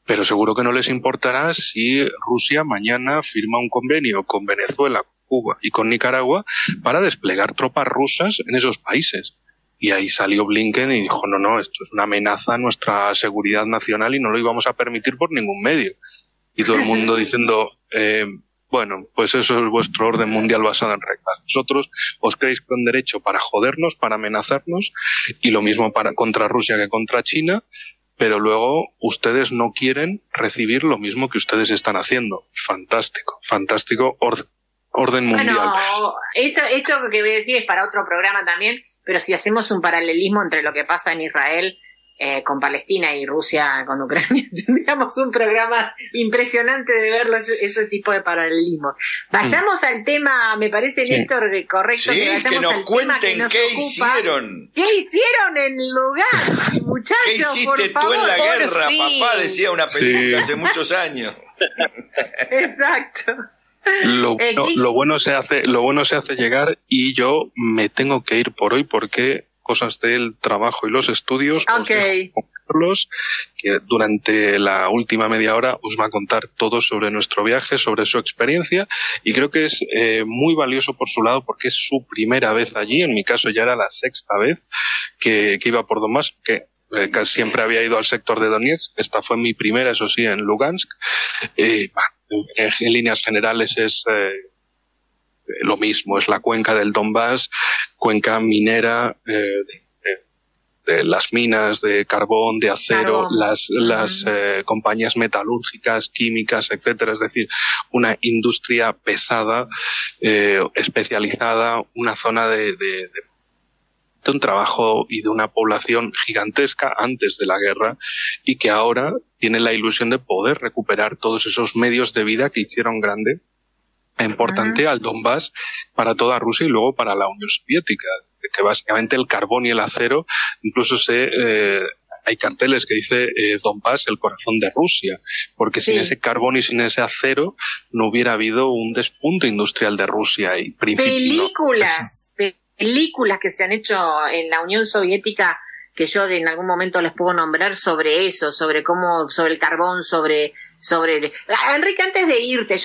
pero seguro que no les importará si Rusia mañana firma un convenio con Venezuela, Cuba y con Nicaragua para desplegar tropas rusas en esos países. Y ahí salió Blinken y dijo, no, esto es una amenaza a nuestra seguridad nacional y no lo íbamos a permitir por ningún medio. Y todo el mundo diciendo, bueno, pues eso es vuestro orden mundial basado en reglas. Vosotros os creéis con derecho para jodernos, para amenazarnos, y lo mismo contra Rusia que contra China, pero luego ustedes no quieren recibir lo mismo que ustedes están haciendo. Fantástico orden mundial. Bueno, esto que voy a decir es para otro programa también, pero si hacemos un paralelismo entre lo que pasa en Israel con Palestina y Rusia con Ucrania, tendríamos un programa impresionante de verlo, ese tipo de paralelismo. Vayamos al tema, me parece, Néstor, correcto, que vayamos que nos al cuenten tema que nos qué ocupa. hicieron. ¿Qué hicieron en el lugar, muchachos? ¿Qué hiciste por favor, tú en la por guerra, fin. papá? Decía una película hace muchos años. Exacto. Lo bueno se hace llegar, y yo me tengo que ir por hoy porque cosas del trabajo y los estudios os dejo con Carlos, que durante la última media hora os va a contar todo sobre nuestro viaje, sobre su experiencia, y creo que es muy valioso por su lado porque es su primera vez allí. En mi caso ya era la sexta vez que iba por Donbass, que siempre había ido al sector de Donetsk. Esta fue mi primera, eso sí, en Lugansk. En líneas generales es lo mismo, es la cuenca del Donbass, cuenca minera, de las minas de carbón, de acero, las compañías metalúrgicas, químicas, etcétera. Es decir, una industria pesada, especializada, una zona de un trabajo y de una población gigantesca antes de la guerra, y que ahora tiene la ilusión de poder recuperar todos esos medios de vida que hicieron grande importante al Donbass para toda Rusia y luego para la Unión Soviética, que básicamente el carbón y el acero, incluso hay carteles que dice Donbass, el corazón de Rusia, porque sin ese carbón y sin ese acero no hubiera habido un despunte industrial de Rusia. Y películas que se han hecho en la Unión Soviética, que yo en algún momento les puedo nombrar sobre eso, sobre el carbón, sobre Enrique, antes de irte,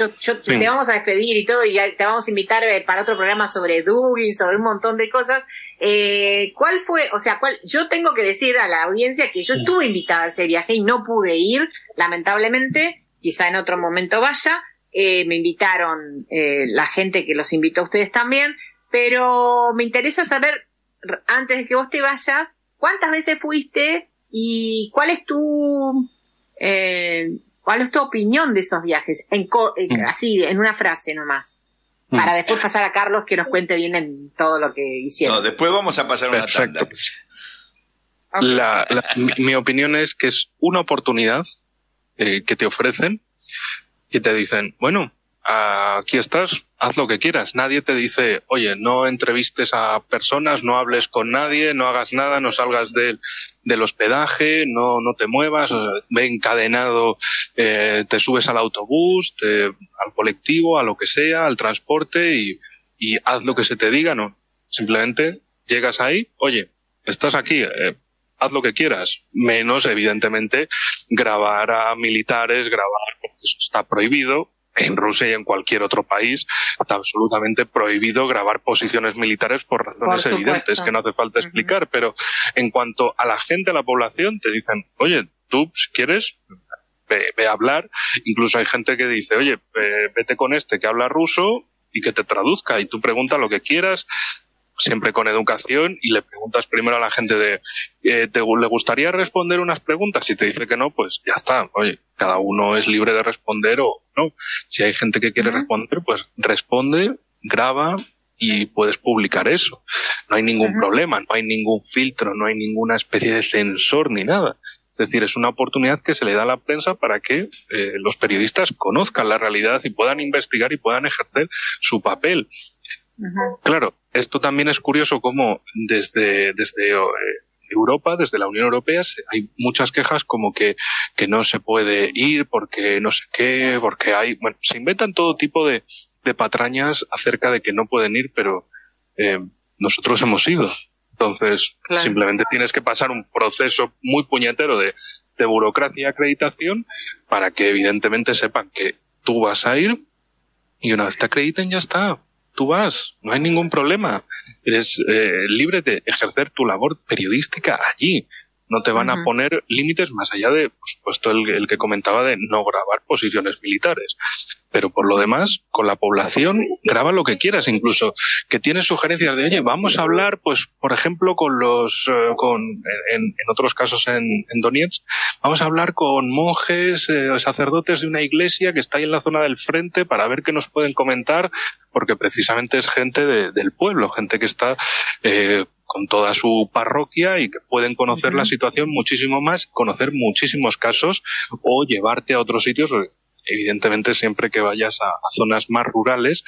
te vamos a despedir y todo, y te vamos a invitar para otro programa sobre Dugin, sobre un montón de cosas. Yo tengo que decir a la audiencia que yo estuve invitada a ese viaje y no pude ir, lamentablemente, quizá en otro momento vaya. Me invitaron la gente que los invitó a ustedes también, pero me interesa saber, antes de que vos te vayas, ¿cuántas veces fuiste y cuál es tu opinión de esos viajes? Así, en una frase nomás. Para después pasar a Carlos que nos cuente bien en todo lo que hicieron. No, después vamos a pasar una tanda. Okay. Mi opinión es que es una oportunidad que te ofrecen y te dicen, bueno, aquí estás, haz lo que quieras. Nadie te dice, oye, no entrevistes a personas, no hables con nadie, no hagas nada, no salgas del hospedaje, no te muevas, ve encadenado, te subes al autobús, al colectivo, a lo que sea, al transporte y haz lo que se te diga. No, simplemente llegas ahí, oye, estás aquí, haz lo que quieras, menos evidentemente grabar a militares, porque eso está prohibido. En Rusia y en cualquier otro país está absolutamente prohibido grabar posiciones militares por razones evidentes que no hace falta explicar, pero en cuanto a la gente, a la población, te dicen, oye, tú si quieres, ve a hablar. Incluso hay gente que dice, oye, vete con que habla ruso y que te traduzca, y tú pregunta lo que quieras, siempre con educación, y le preguntas primero a la gente ¿le gustaría responder unas preguntas? Si te dice que no, pues ya está. Oye, cada uno es libre de responder o no. Si hay gente que quiere responder, pues responde, graba y puedes publicar eso. No hay ningún problema, no hay ningún filtro, no hay ninguna especie de censor ni nada. Es decir, es una oportunidad que se le da a la prensa para que los periodistas conozcan la realidad y puedan investigar y puedan ejercer su papel. Claro, esto también es curioso cómo desde Europa, desde la Unión Europea, hay muchas quejas como que no se puede ir porque no sé qué, porque se inventan todo tipo de patrañas acerca de que no pueden ir, pero nosotros hemos ido. Entonces, simplemente tienes que pasar un proceso muy puñetero de burocracia y acreditación para que evidentemente sepan que tú vas a ir, y una vez te acrediten ya está. Tú vas, no hay ningún problema. Eres libre de ejercer tu labor periodística allí. No te van a poner límites más allá de, por supuesto, el que comentaba de no grabar posiciones militares. Pero por lo demás, con la población, graba lo que quieras. Incluso que tienes sugerencias de, oye, vamos a hablar, pues, por ejemplo, en otros casos en Donetsk, vamos a hablar con monjes, sacerdotes de una iglesia que está ahí en la zona del frente para ver qué nos pueden comentar, porque precisamente es gente del pueblo, gente que está con toda su parroquia y que pueden conocer la situación muchísimo más, conocer muchísimos casos o llevarte a otros sitios. Evidentemente, siempre que vayas a zonas más rurales,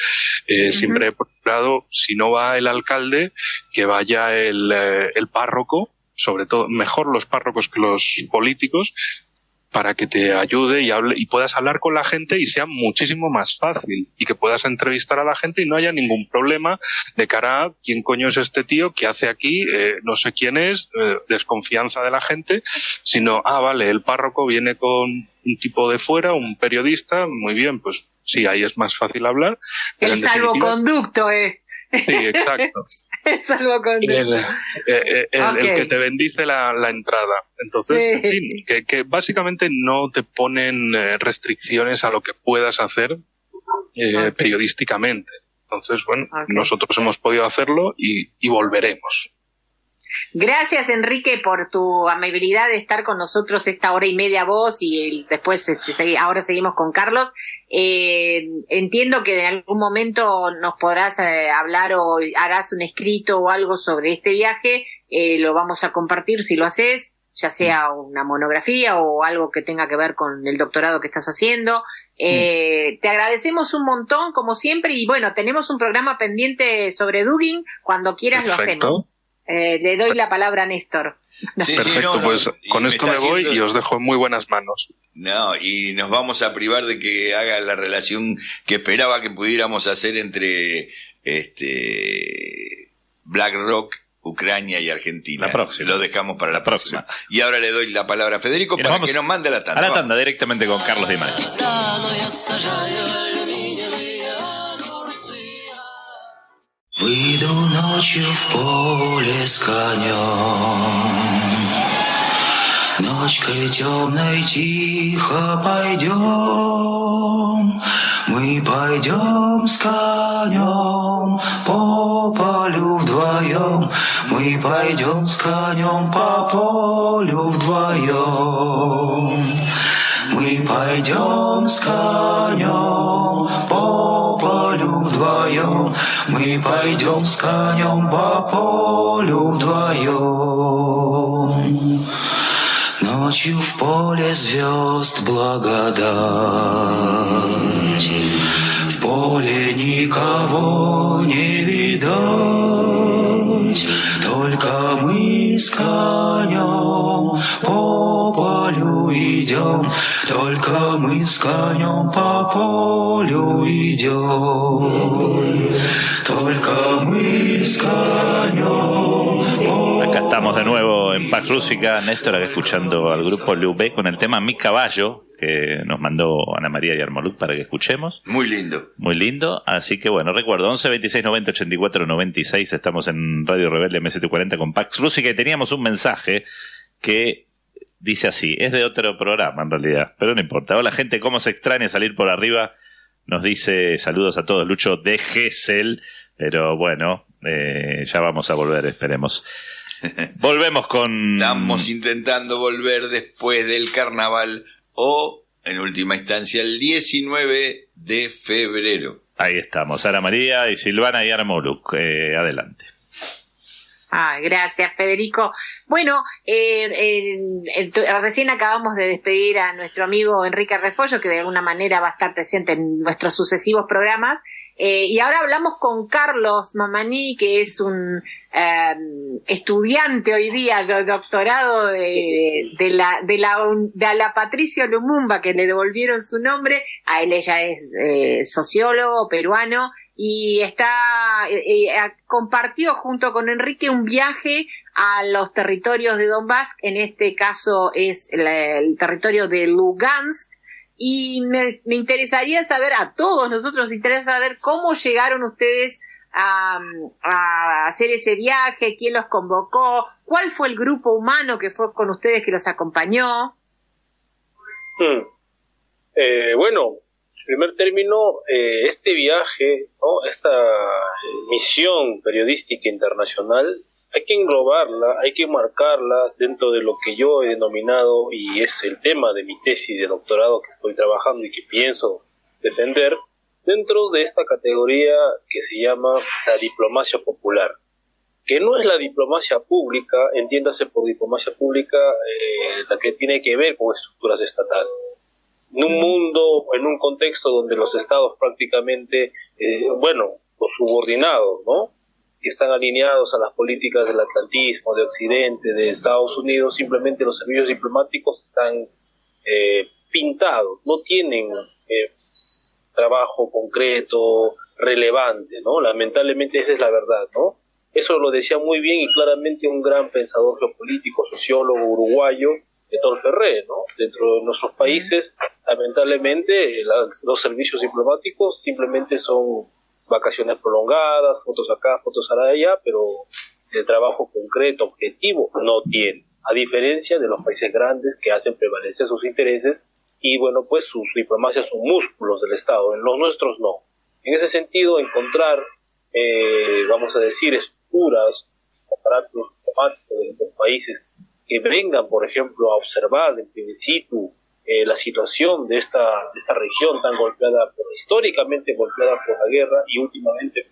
siempre he procurado, si no va el alcalde, que vaya el párroco, sobre todo, mejor los párrocos que los políticos, para que te ayude y hable y puedas hablar con la gente y sea muchísimo más fácil, y que puedas entrevistar a la gente y no haya ningún problema de cara a quién coño es este tío, qué hace aquí, no sé quién es, desconfianza de la gente, sino, vale, el párroco viene con un tipo de fuera, un periodista, muy bien, pues sí, ahí es más fácil hablar. El salvoconducto, Sí, exacto. El salvoconducto. El que te bendice la entrada. Entonces, sí, que básicamente no te ponen restricciones a lo que puedas hacer periodísticamente. Entonces, bueno, nosotros hemos podido hacerlo y volveremos. Gracias, Enrique, por tu amabilidad de estar con nosotros esta hora y media vos, y después ahora seguimos con Carlos. Entiendo que en algún momento nos podrás hablar o harás un escrito o algo sobre este viaje. Lo vamos a compartir si lo haces. ya sea una monografía o algo que tenga que ver con el doctorado que estás haciendo. Te agradecemos un montón, como siempre, y bueno, tenemos un programa pendiente sobre Dugin, cuando quieras lo hacemos. Le doy la palabra a Néstor. Sí, perfecto, pues con esto me voy y os dejo en muy buenas manos. No, y nos vamos a privar de que haga la relación que esperaba que pudiéramos hacer entre Black Rock, Ucrania y Argentina. La próxima. Lo dejamos para la próxima. Y ahora le doy la palabra a Federico para que nos mande a la tanda. A la tanda, directamente con Carlos Di Mare. Выйду ночью в поле с конем, ночкой темной тихо пойдем, мы пойдем с конем по полю вдвоем, мы пойдем с конем по полю вдвоем, мы пойдем с конем по полю вдвоем, мы пойдем с конем по полю вдвоем. Ночью в поле звезд благодать, в поле никого не видать, только мы с конем по полю идем, только мы с конем по полю идем, только мы с конем. Acá estamos de nuevo en Pax Rústica, Néstor, acá escuchando al grupo Lubé con el tema Mi Caballo, que nos mandó Ana María Yarmoluk para que escuchemos. Muy lindo. Muy lindo, así que bueno, recuerdo, 11 26 90 84 96, estamos en Radio Rebelde M740 con Pax Rústica y teníamos un mensaje que dice así, es de otro programa en realidad, pero no importa. Hola gente, ¿cómo se extraña salir por arriba? Nos dice saludos a todos, Lucho de Gesell, pero bueno, ya vamos a volver, esperemos. Volvemos con... Estamos intentando volver después del carnaval o, en última instancia, el 19 de febrero. Ahí estamos, Ana María y Silvana Yarmoluk. Adelante. Gracias, Federico. Bueno, recién acabamos de despedir a nuestro amigo Enrique Refollo, que de alguna manera va a estar presente en nuestros sucesivos programas. Y ahora hablamos con Carlos Mamani, que es un estudiante hoy día de doctorado de la Patricio Lumumba, que le devolvieron su nombre. A él ella es sociólogo peruano y compartió junto con Enrique un viaje a los territorios de Donbass, en este caso es el territorio de Lugansk, y me interesaría saber, a todos nosotros nos interesa saber cómo llegaron ustedes a hacer ese viaje, quién los convocó, cuál fue el grupo humano que fue con ustedes que los acompañó. Bueno, en primer término, este viaje, ¿no? Esta misión periodística internacional, hay que englobarla, hay que marcarla dentro de lo que yo he denominado, y es el tema de mi tesis de doctorado que estoy trabajando y que pienso defender, dentro de esta categoría que se llama la diplomacia popular, que no es la diplomacia pública, entiéndase por diplomacia pública la que tiene que ver con estructuras estatales. En un mundo, en un contexto donde los estados prácticamente, los subordinados, ¿no?, que están alineados a las políticas del atlantismo, de Occidente, de Estados Unidos, simplemente los servicios diplomáticos están pintados, no tienen trabajo concreto, relevante, ¿no? Lamentablemente esa es la verdad, ¿no? Eso lo decía muy bien y claramente un gran pensador geopolítico, sociólogo uruguayo, Héctor Ferrer, ¿no? Dentro de nuestros países, lamentablemente, los servicios diplomáticos simplemente son vacaciones prolongadas, fotos acá, fotos allá, pero el trabajo concreto, objetivo, no tiene. A diferencia de los países grandes que hacen prevalecer sus intereses y, bueno, pues sus diplomacias son músculos del Estado, en los nuestros no. En ese sentido, encontrar, vamos a decir, estructuras, aparatos diplomáticos de los países que vengan, por ejemplo, a observar en primer situ la situación de esta región tan golpeada, históricamente golpeada por la guerra y últimamente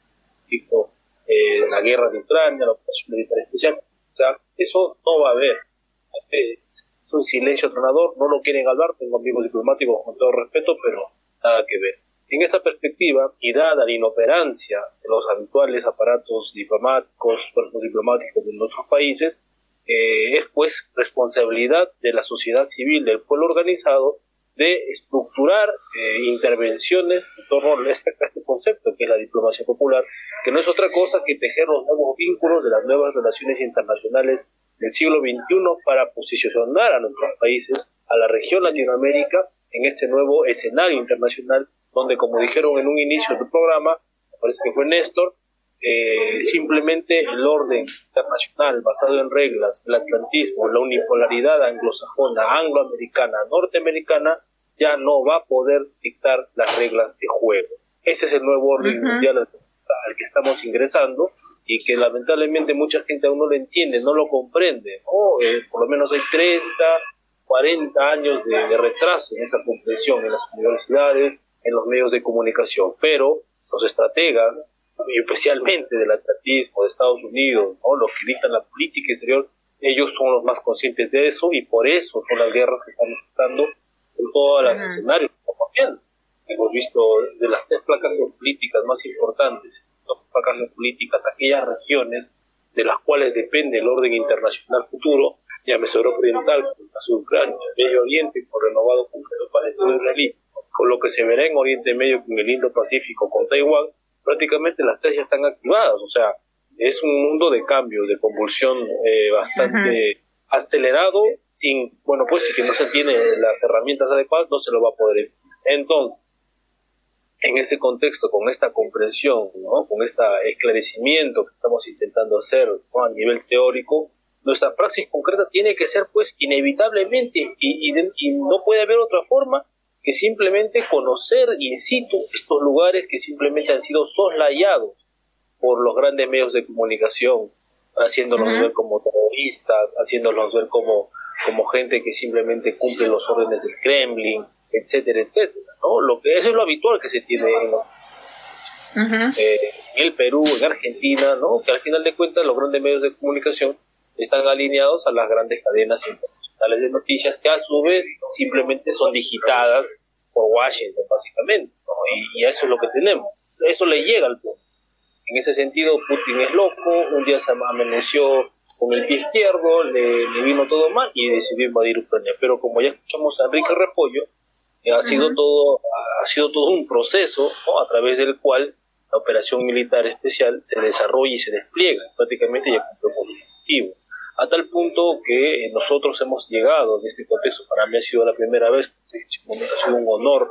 la guerra de Ucrania, la operación militar especial. O sea, eso no va a haber. Es un silencio atronador, no lo quieren hablar, tengo amigos diplomáticos con todo respeto, pero nada que ver. En esta perspectiva, y dada la inoperancia de los habituales aparatos diplomáticos, cuerpos diplomáticos de nuestros países, es pues responsabilidad de la sociedad civil, del pueblo organizado, de estructurar intervenciones en torno a este concepto que es la diplomacia popular, que no es otra cosa que tejer los nuevos vínculos de las nuevas relaciones internacionales del siglo XXI para posicionar a nuestros países, a la región Latinoamérica, en este nuevo escenario internacional, donde, como dijeron en un inicio del programa, me parece que fue Néstor, simplemente el orden internacional basado en reglas, el atlantismo, la unipolaridad anglosajona, angloamericana, norteamericana, ya no va a poder dictar las reglas de juego. Ese es el nuevo orden mundial al que estamos ingresando y que lamentablemente mucha gente aún no lo entiende, no lo comprende, ¿no? Por lo menos hay 30, 40 años de retraso en esa comprensión en las universidades, en los medios de comunicación, pero los estrategas, y especialmente del atlantismo de Estados Unidos, ¿no? Los que dictan la política exterior, ellos son los más conscientes de eso y por eso son las guerras que están estando en todos los escenarios. Hemos visto de las 3 placas geopolíticas más importantes, las placas geopolíticas, aquellas regiones de las cuales depende el orden internacional futuro, llámese Europa Oriental, con el caso de Ucrania, Medio Oriente, con renovado conflicto palestino-israelí, con lo que se verá en Oriente Medio con el Indo-Pacífico, con Taiwán, prácticamente las 3 ya están activadas. O sea, es un mundo de cambio, de convulsión bastante acelerado, sin, bueno, pues si que no se tiene las herramientas adecuadas, no se lo va a poder evitar. Entonces, en ese contexto, con esta comprensión, ¿no? Con este esclarecimiento que estamos intentando hacer, ¿no? A nivel teórico, nuestra praxis concreta tiene que ser, pues, inevitablemente, y no puede haber otra forma que simplemente conocer in situ estos lugares que simplemente han sido soslayados por los grandes medios de comunicación, haciéndolos ver como terroristas, haciéndolos ver como gente que simplemente cumple los órdenes del Kremlin, etcétera, etcétera, ¿no? Eso es lo habitual que se tiene en el Perú, en Argentina, ¿no? Que al final de cuentas los grandes medios de comunicación están alineados a las grandes cadenas internacionales de noticias que a su vez simplemente son digitadas por Washington, básicamente, ¿no? Y eso es lo que tenemos. Eso le llega al punto. En ese sentido, Putin es loco, un día se amaneció con el pie izquierdo, le vino todo mal y decidió invadir Ucrania. Pero como ya escuchamos a Enrique Repollo, ha sido todo un proceso, ¿no? A través del cual la operación militar especial se desarrolla y se despliega, prácticamente ya cumplió con el objetivo. A tal punto que nosotros hemos llegado en este contexto. Para mí ha sido la primera vez, ha sido un honor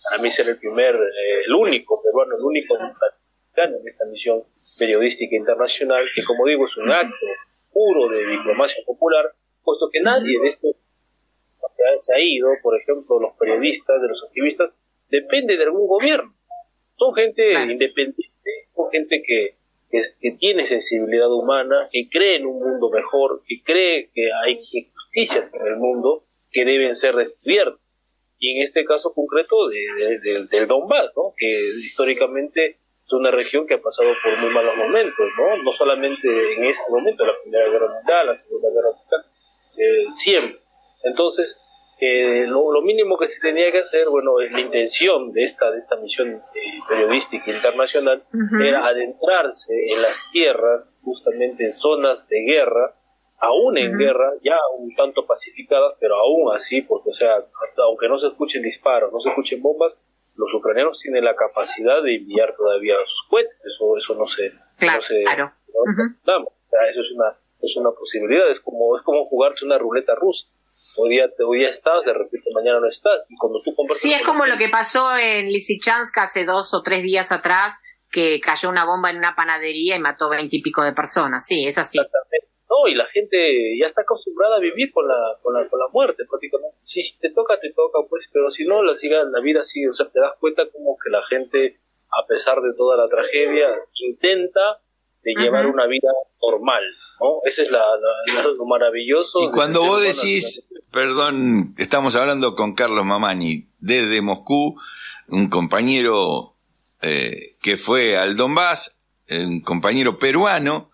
para mí ser el único peruano, el único latinoamericano en esta misión periodística internacional, que, como digo, es un acto puro de diplomacia popular, puesto que nadie de estos se ha ido. Por ejemplo, los periodistas, de los activistas, depende de algún gobierno. Son gente independiente, son gente que tiene sensibilidad humana, que cree en un mundo mejor, que cree que hay injusticias en el mundo que deben ser descubiertas. Y en este caso concreto del Donbass, ¿no? Que históricamente es una región que ha pasado por muy malos momentos, ¿no? No solamente en este momento, la Primera Guerra Mundial, la Segunda Guerra Mundial, siempre. Entonces, lo mínimo que se tenía que hacer, bueno, es la intención de esta misión periodística internacional, era adentrarse en las tierras, justamente en zonas de guerra, aún en guerra, ya un tanto pacificadas, pero aún así, porque, o sea, aunque no se escuchen disparos, no se escuchen bombas, los ucranianos tienen la capacidad de enviar todavía sus cohetes. Eso no se... Claro, no se, claro. No, o sea, eso es una posibilidad. Es como jugarte una ruleta rusa. Hoy día estás, de repente mañana no estás. Y cuando tú conversas... Sí, es como lo que pasó en Lysychansk hace 2 o 3 días atrás, que cayó una bomba en una panadería y mató 20 y pico de personas. Sí, es así. Exactamente. No, y la gente ya está acostumbrada a vivir con la muerte, prácticamente. Si te toca, pues, pero si no, la vida sigue. O sea, te das cuenta como que la gente, a pesar de toda la tragedia, intenta de llevar una vida normal, ¿no? Ese es lo maravilloso. Y cuando vos decís, perdón, estamos hablando con Carlos Mamani desde Moscú, un compañero que fue al Donbass, un compañero peruano,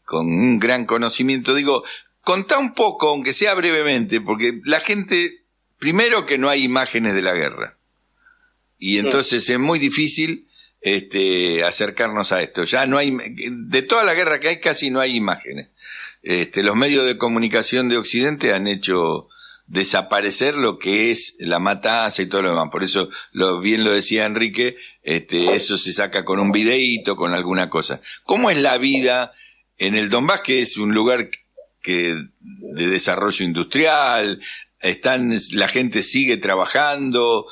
con un gran conocimiento. Digo, contá un poco, aunque sea brevemente, porque la gente, primero que no hay imágenes de la guerra, y entonces es muy difícil acercarnos a esto. Ya no hay, de toda la guerra que hay casi no hay imágenes. Los medios de comunicación de Occidente han hecho desaparecer lo que es la matanza y todo lo demás. Por eso, bien lo decía Enrique, eso se saca con un videíto, con alguna cosa. ¿Cómo es la vida en el Donbass, que es un lugar de desarrollo industrial? La gente sigue trabajando,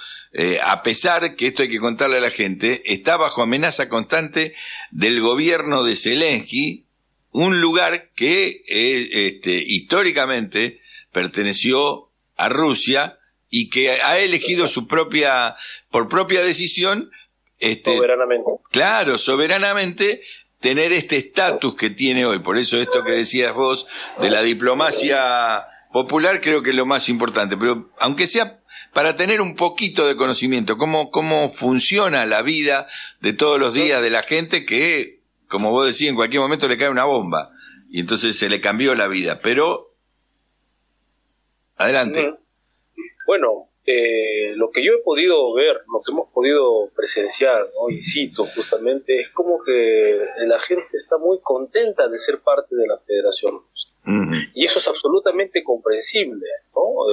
a pesar que, esto hay que contarle a la gente, está bajo amenaza constante del gobierno de Zelensky, un lugar que históricamente perteneció a Rusia y que ha elegido por propia decisión, soberanamente. Claro, soberanamente, tener este estatus que tiene hoy. Por eso esto que decías vos de la diplomacia popular creo que es lo más importante, pero aunque sea para tener un poquito de conocimiento, cómo funciona la vida de todos los días de la gente que, como vos decís, en cualquier momento le cae una bomba y entonces se le cambió la vida, pero adelante. Bueno, lo que yo he podido ver, lo que hemos podido presenciar, ¿no? Y cito justamente, es como que la gente está muy contenta de ser parte de la Federación Rusa. Y eso es absolutamente comprensible, ¿no?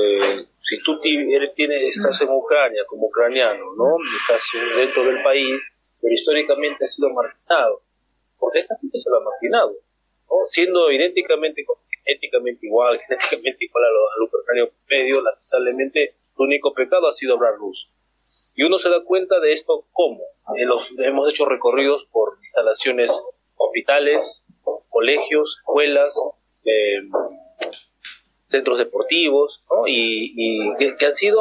Si tú estás en Ucrania como ucraniano, ¿no? Estás dentro del país, pero históricamente has sido marginado, porque esta gente se lo ha marginado, ¿no? Siendo éticamente igual al ucraniano medio, lamentablemente su único pecado ha sido hablar ruso. Y uno se da cuenta de esto cómo. Hemos hecho recorridos por instalaciones, hospitales, colegios, escuelas, centros deportivos, ¿no? y que han sido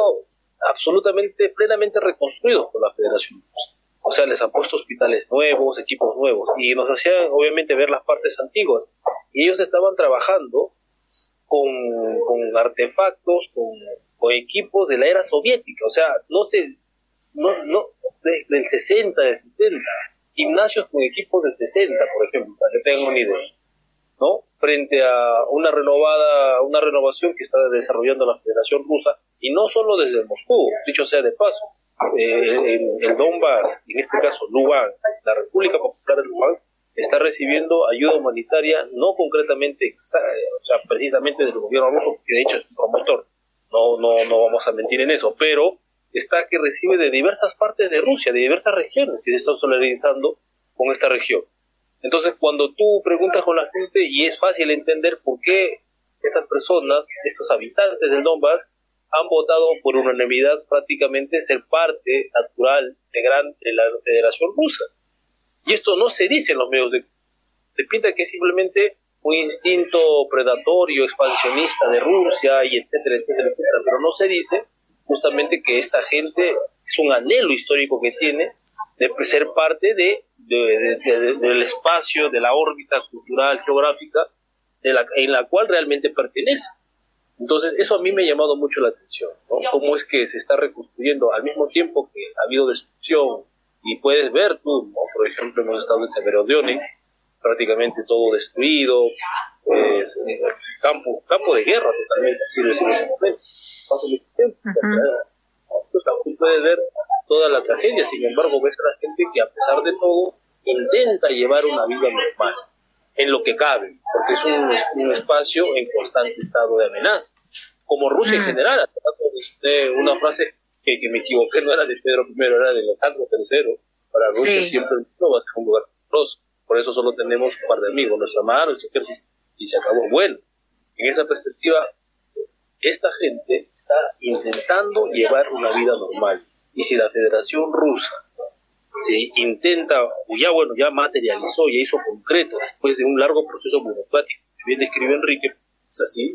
absolutamente, plenamente reconstruidos por la Federación Rusa. O sea, les han puesto hospitales nuevos, equipos nuevos, y nos hacían obviamente ver las partes antiguas. Y ellos estaban trabajando con artefactos, con equipos de la era soviética, o sea, del 60, del 70, gimnasios con equipos del 60, por ejemplo, para que tengan una idea, ¿no? Frente a una renovación que está desarrollando la Federación Rusa, y no solo desde Moscú, dicho sea de paso, el Donbass, en este caso Lugansk, la República Popular de Lugansk, está recibiendo ayuda humanitaria, no concretamente, precisamente del gobierno ruso, que de hecho es un promotor, no vamos a mentir en eso, pero está que recibe de diversas partes de Rusia, de diversas regiones que se están solidarizando con esta región. Entonces, cuando tú preguntas con la gente, y es fácil entender por qué estas personas, estos habitantes del Donbass, han votado por unanimidad prácticamente ser parte natural, integrante de la Federación Rusa. Y esto no se dice en los medios se pinta que es simplemente un instinto predatorio, expansionista de Rusia, y etcétera, etcétera, etcétera. Pero no se dice justamente que esta gente es un anhelo histórico que tiene de ser parte del espacio, de la órbita cultural, geográfica, en la cual realmente pertenece. Entonces, eso a mí me ha llamado mucho la atención, ¿no? Cómo es que se está reconstruyendo al mismo tiempo que ha habido destrucción. Y puedes ver tú, ¿no? Por ejemplo, hemos estado en Severodonetsk, prácticamente todo destruido, campo de guerra totalmente, así lo decimos en ese momento. Pasa mucho tiempo. Tú puedes ver toda la tragedia, sin embargo ves a la gente que a pesar de todo intenta llevar una vida normal, en lo que cabe, porque es un espacio en constante estado de amenaza, como Rusia en general. Una frase que me equivoqué, no era de Pedro I, era de Alejandro III. Para Rusia siempre no va a ser un lugar peligroso, por eso solo tenemos un par de amigos, nuestra madre, nuestro ejército, y se acabó. Bueno, en esa perspectiva, esta gente está intentando llevar una vida normal, y si la Federación Rusa se intenta, ya materializó, ya hizo concreto, después de un largo proceso burocrático, que bien describe Enrique, es así,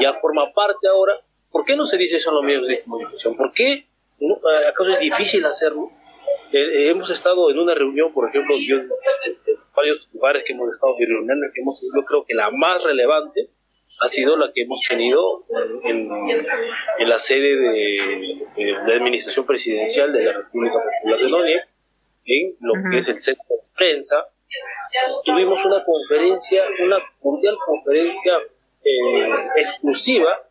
ya forma parte ahora. ¿Por qué no se dice eso en los medios de comunicación? ¿Por qué acaso es difícil hacerlo? Hemos estado en una reunión, por ejemplo, en varios lugares que hemos estado en reuniones que hemos tenido, creo que la más relevante ha sido la que hemos tenido en la sede de la administración presidencial de la República Popular de Donetsk, en lo que es el centro de prensa, tuvimos una mundial conferencia exclusiva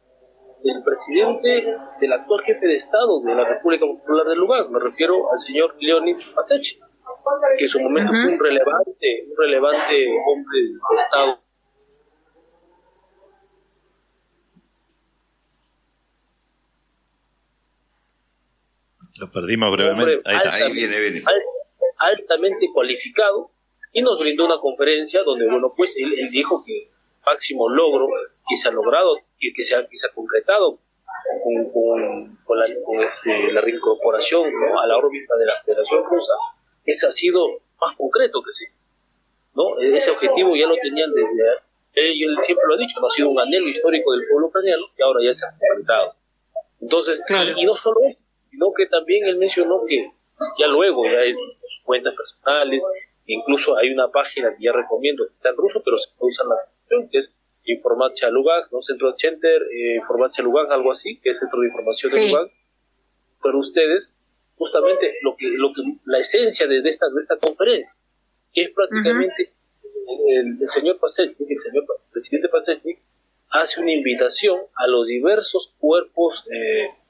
del presidente, del actual jefe de Estado de la República Popular de Lugán. Me refiero al señor Leonid Pasech, que en su momento fue un relevante hombre de Estado. Lo perdimos brevemente. Ahí viene. Altamente cualificado, y nos brindó una conferencia donde, bueno, pues él dijo que el máximo logro que se ha logrado, que se ha concretado con la reincorporación, ¿no?, a la órbita de la Federación Rusa, ese ha sido más concreto que sí, ¿no? Ese objetivo ya lo tenían desde él siempre lo ha dicho, no ha sido un anhelo histórico del pueblo ucraniano, y ahora ya se ha concretado. Entonces, claro. y no solo eso, sino que también él mencionó que ya luego, ya en sus cuentas personales, incluso hay una página que ya recomiendo, que está en ruso, pero se puede usar la traducción, que es Informacja Lugansk, ¿no? Centro Center, Informacja Lugansk, algo así, que es Centro de Información de Lugansk. Pero ustedes, justamente, la esencia de esta conferencia, que es prácticamente el señor Pasechnik, el señor presidente Pasechnik, hace una invitación a los diversos cuerpos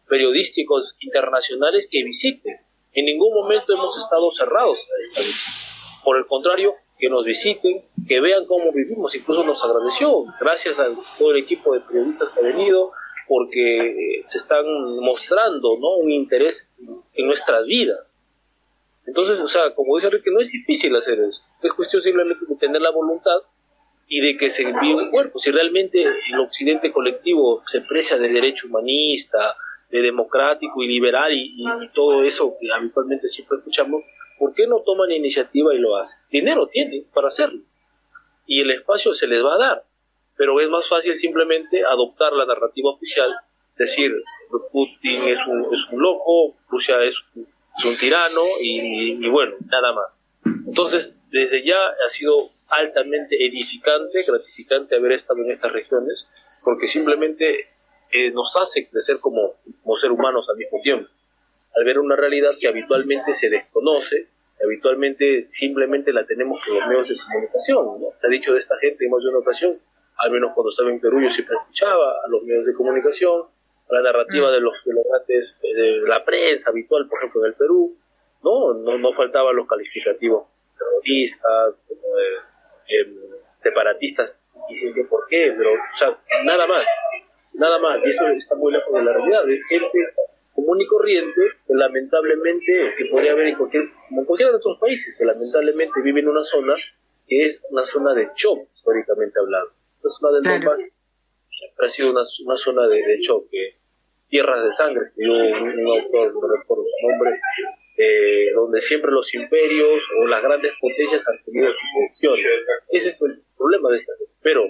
periodísticos internacionales que visiten. En ningún momento hemos estado cerrados a esta visita. Por el contrario, que nos visiten, que vean cómo vivimos. Incluso nos agradeció, gracias a todo el equipo de periodistas que ha venido, porque se están mostrando, ¿no?, un interés en nuestras vidas. Entonces, o sea, como dice Enrique, no es difícil hacer eso. Es cuestión simplemente de tener la voluntad y de que se envíe un cuerpo. Si realmente el occidente colectivo se precia de derecho humanista, de democrático y liberal y todo eso que habitualmente siempre escuchamos, ¿por qué no toman iniciativa y lo hacen? Dinero tienen para hacerlo y el espacio se les va a dar, pero es más fácil simplemente adoptar la narrativa oficial, decir Putin es un loco, Rusia es un tirano y bueno, nada más. Entonces, desde ya ha sido altamente edificante, gratificante haber estado en estas regiones, porque simplemente nos hace crecer como ser humanos al mismo tiempo, al ver una realidad que habitualmente se desconoce, habitualmente simplemente la tenemos por los medios de comunicación, ¿no? Se ha dicho de esta gente en más de una ocasión, al menos cuando estaba en Perú yo siempre escuchaba a los medios de comunicación, a la narrativa de los grandes, de la prensa habitual, por ejemplo, en el Perú, no faltaban los calificativos terroristas, separatistas, y sin que por qué, pero, o sea, nada más, y eso está muy lejos de la realidad. Es gente común y corriente que lamentablemente, que podría haber como en cualquiera de otros países, que lamentablemente vive en una zona que es una zona de choque, históricamente hablando. La zona del Donbass siempre ha sido una zona de choque, tierras de sangre, que dio un autor, no recuerdo su nombre, donde siempre los imperios o las grandes potencias han tenido sus opciones. Ese es el problema de esta gente. Pero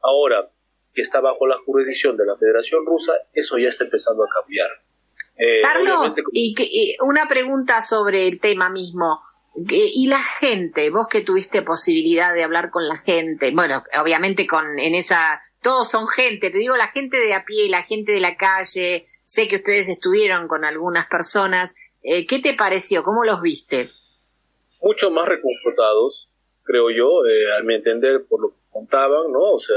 ahora que está bajo la jurisdicción de la Federación Rusa, eso ya está empezando a cambiar. Carlos, y una pregunta sobre el tema mismo. Y la gente, vos que tuviste posibilidad de hablar con la gente, bueno, obviamente todos son gente, te digo la gente de a pie, la gente de la calle, sé que ustedes estuvieron con algunas personas, ¿qué te pareció? ¿Cómo los viste? Mucho más reconfortados, creo yo, a mi entender, por lo que contaban, ¿no? O sea,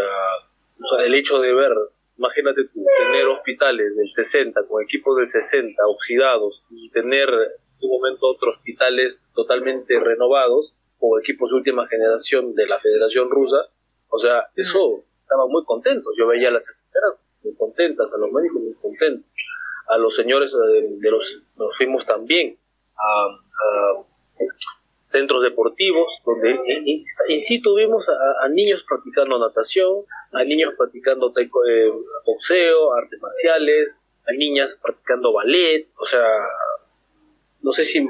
el hecho de ver, imagínate tú, tener hospitales del 60, con equipos del 60 oxidados, y tener de un momento a otro hospitales totalmente renovados, con equipos de última generación de la Federación Rusa, o sea, eso, estaban muy contentos. Yo veía a las enfermeras muy contentas, a los médicos muy contentos, a los señores nos fuimos también a centros deportivos, donde en sí tuvimos a niños practicando natación, a niños practicando boxeo, artes marciales, a niñas practicando ballet. O sea, no sé si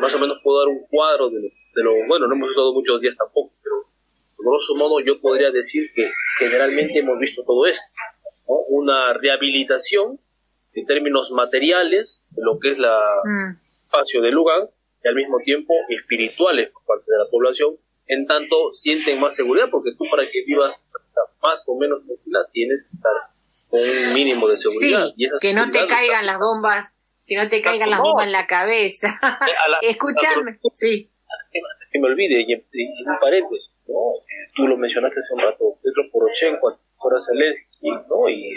más o menos puedo dar un cuadro de lo bueno, no hemos usado muchos días tampoco, pero grosso modo yo podría decir que generalmente hemos visto todo esto, ¿no? Una rehabilitación en términos materiales de lo que es la espacio de Lugansk, y al mismo tiempo espirituales por parte de la población, en tanto sienten más seguridad, porque tú para que vivas más o menos tranquilas tienes que estar con un mínimo de seguridad. Sí, y que no te caigan las bombas, que no te caigan las bombas en la cabeza. Escuchame, sí. Me me olvide, y en un paréntesis, ¿no? Tú lo mencionaste hace un rato, Petro Poroshenko, asesor a Zelensky, ¿no? Y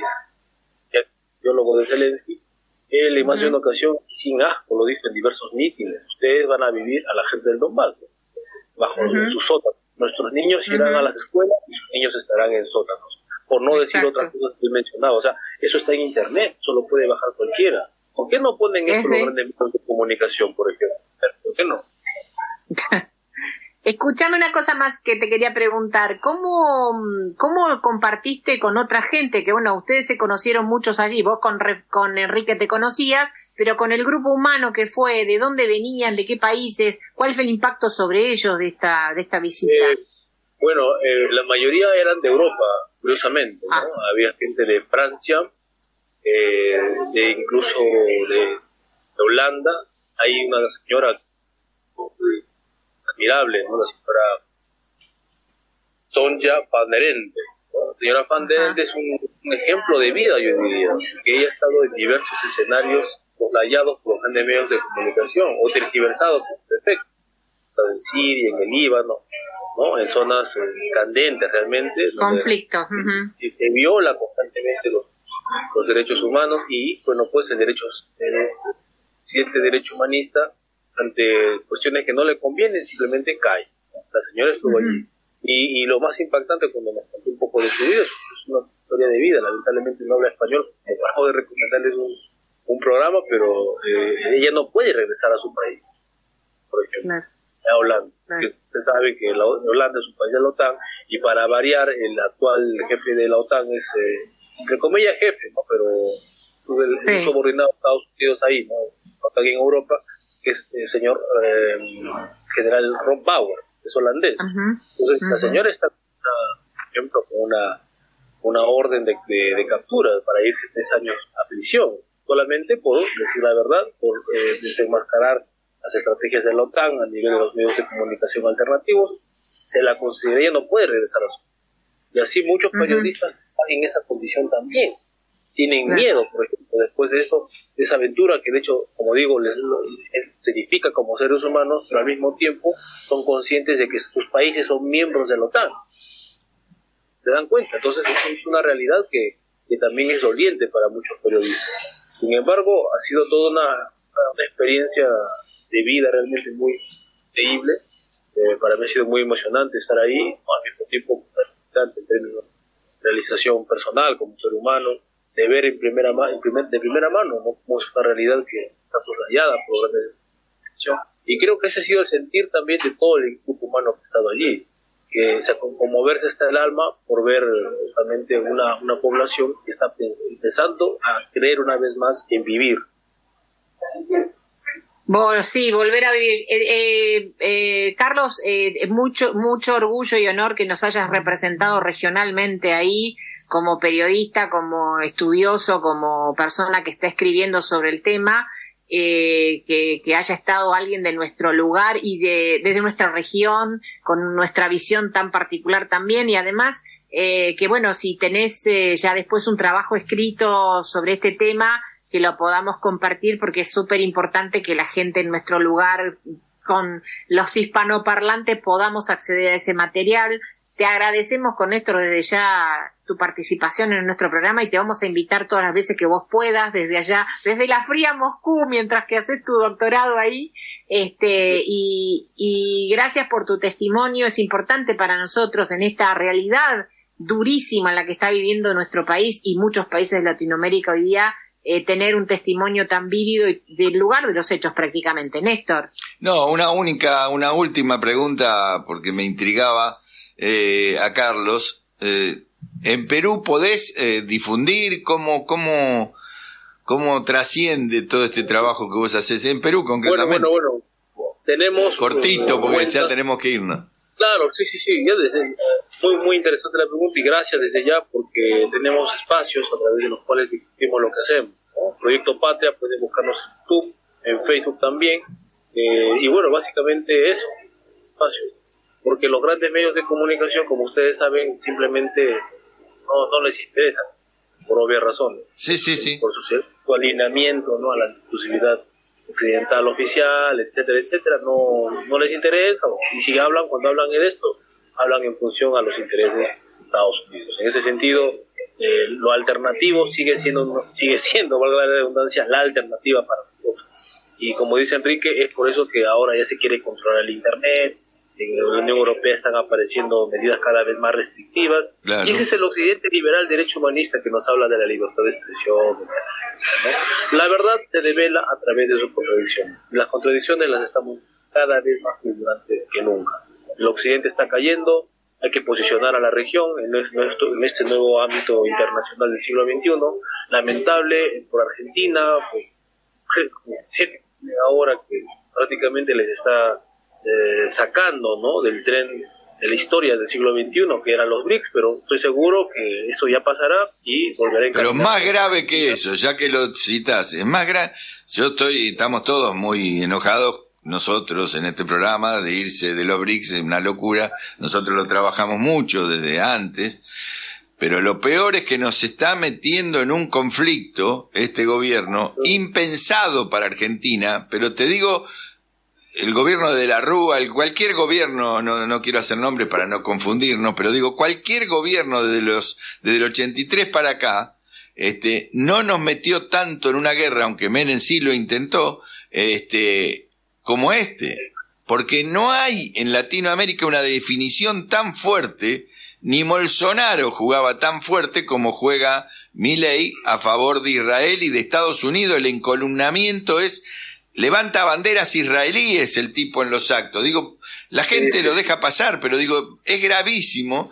es biólogo de Zelensky. Él en más de una ocasión, sin asco, lo dijo en diversos mítines: ustedes van a vivir a la gente del Donbass, ¿no? Bajo sus sótanos. Nuestros niños irán a las escuelas y sus niños estarán en sótanos. Por no decir otras cosas que él mencionaba. O sea, eso está en internet, eso lo puede bajar cualquiera. ¿Por qué no ponen esto los grandes medios de comunicación, por ejemplo? ¿Por qué no? Escuchame una cosa más que te quería preguntar. ¿Cómo compartiste con otra gente? Que bueno, ustedes se conocieron muchos allí. Vos con Enrique te conocías, pero con el grupo humano que fue, ¿de dónde venían? ¿De qué países? ¿Cuál fue el impacto sobre ellos de esta visita? Bueno, la mayoría eran de Europa, curiosamente, ¿no? Había gente de Francia, incluso de Holanda. Hay una señora admirable, ¿no? La señora Sonja van der Ende. La señora van der Ende es un ejemplo de vida, yo diría, que ella ha estado en diversos escenarios soslayados por los grandes medios de comunicación o tergiversados por defecto. En Siria, en el Líbano, ¿no? En zonas candentes realmente. Conflicto. Que viola constantemente los derechos humanos y, bueno, pues el presidente derecho humanista, ante cuestiones que no le convienen, simplemente cae. La señora estuvo allí. Y lo más impactante, cuando nos contó un poco de su vida, es una historia de vida. Lamentablemente no habla español. Me bajo de recomendarles un programa, pero ella no puede regresar a su país, por ejemplo, a Holanda. Usted sabe que Holanda es un país de la OTAN, y para variar, el actual jefe de la OTAN es, entre comillas, jefe, ¿no? Pero es subordinado a Estados Unidos ahí, ¿no? Aquí en Europa, que es el señor general Rob Bauer, es holandés. Entonces, la señora está, por ejemplo, con una orden de captura para irse 3 años a prisión, solamente por decir la verdad, por desenmascarar las estrategias de la OTAN a nivel de los medios de comunicación alternativos. Se la considera, ella no puede regresar a su país. Y así muchos periodistas están en esa condición también. Tienen miedo, por ejemplo, después de eso, de esa aventura que de hecho, como digo, les significa como seres humanos, pero al mismo tiempo son conscientes de que sus países son miembros de la OTAN. ¿Se dan cuenta? Entonces eso es una realidad que también es doliente para muchos periodistas. Sin embargo, ha sido toda una experiencia de vida realmente muy increíble. Para mí ha sido muy emocionante estar ahí, al mismo tiempo importante en términos de realización personal como ser humano, de ver de primera mano, ¿no? Cómo es una realidad que está soslayada por la televisión. Y creo que ese ha sido el sentir también de todo el grupo humano que ha estado allí, que conmoverse hasta el alma por ver justamente una población que está empezando a creer una vez más en vivir. Bueno, sí, volver a vivir. Carlos, mucho orgullo y honor que nos hayas representado regionalmente ahí, como periodista, como estudioso, como persona que está escribiendo sobre el tema, que haya estado alguien de nuestro lugar y desde nuestra región, con nuestra visión tan particular también, y además que bueno, si tenés ya después un trabajo escrito sobre este tema, que lo podamos compartir, porque es súper importante que la gente en nuestro lugar, con los hispanoparlantes, podamos acceder a ese material. Te agradecemos con Néstor desde ya tu participación en nuestro programa, y te vamos a invitar todas las veces que vos puedas, desde allá, desde la fría Moscú, mientras que haces tu doctorado ahí, y gracias por tu testimonio. Es importante para nosotros en esta realidad durísima en la que está viviendo nuestro país y muchos países de Latinoamérica hoy día, tener un testimonio tan vívido y del lugar de los hechos prácticamente. Néstor. No, una última pregunta, porque me intrigaba a Carlos. ¿En Perú podés difundir cómo trasciende todo este trabajo que vos haces en Perú concretamente? Bueno, tenemos... Cortito, porque ya tenemos que irnos. Claro, sí, ya muy interesante la pregunta, y gracias desde ya, porque tenemos espacios a través de los cuales discutimos lo que hacemos, ¿no? Proyecto Patria, pueden buscarnos en YouTube, en Facebook también, y bueno, básicamente eso, espacios, porque los grandes medios de comunicación, como ustedes saben, simplemente no les interesa, por obvias razones. Sí. Por su alineamiento, ¿no?, a la exclusividad occidental oficial, etcétera, etcétera, no les interesa, y si hablan, cuando hablan de esto, hablan en función a los intereses de Estados Unidos. En ese sentido, lo alternativo sigue siendo, valga la redundancia, la alternativa para nosotros. Y como dice Enrique, es por eso que ahora ya se quiere controlar el Internet. En la Unión Europea están apareciendo medidas cada vez más restrictivas. Claro. Y ese es el occidente liberal derecho humanista que nos habla de la libertad de expresión, etcétera, ¿no? La verdad se devela a través de sus contradicciones. Las contradicciones las estamos cada vez más figurantes que nunca. El occidente está cayendo, hay que posicionar a la región en este nuevo ámbito internacional del siglo XXI. Lamentable por Argentina, ahora que prácticamente les está sacando, ¿no?, del tren de la historia del siglo XXI, que eran los BRICS, pero estoy seguro que eso ya pasará y volverá a Pero más grave que eso, ya que lo citas, es más grave. Estamos todos muy enojados, nosotros en este programa, de irse de los BRICS, es una locura. Nosotros lo trabajamos mucho desde antes, pero lo peor es que nos está metiendo en un conflicto este gobierno, impensado para Argentina, pero te digo, el gobierno de la Rúa, cualquier gobierno, no quiero hacer nombre para no confundirnos, pero digo, cualquier gobierno desde el 83 para acá, no nos metió tanto en una guerra, aunque Menem sí lo intentó, como porque no hay en Latinoamérica una definición tan fuerte, ni Bolsonaro jugaba tan fuerte como juega Milei a favor de Israel y de Estados Unidos. El encolumnamiento levanta banderas israelíes el tipo en los actos. Digo, la gente lo deja pasar, pero digo, es gravísimo,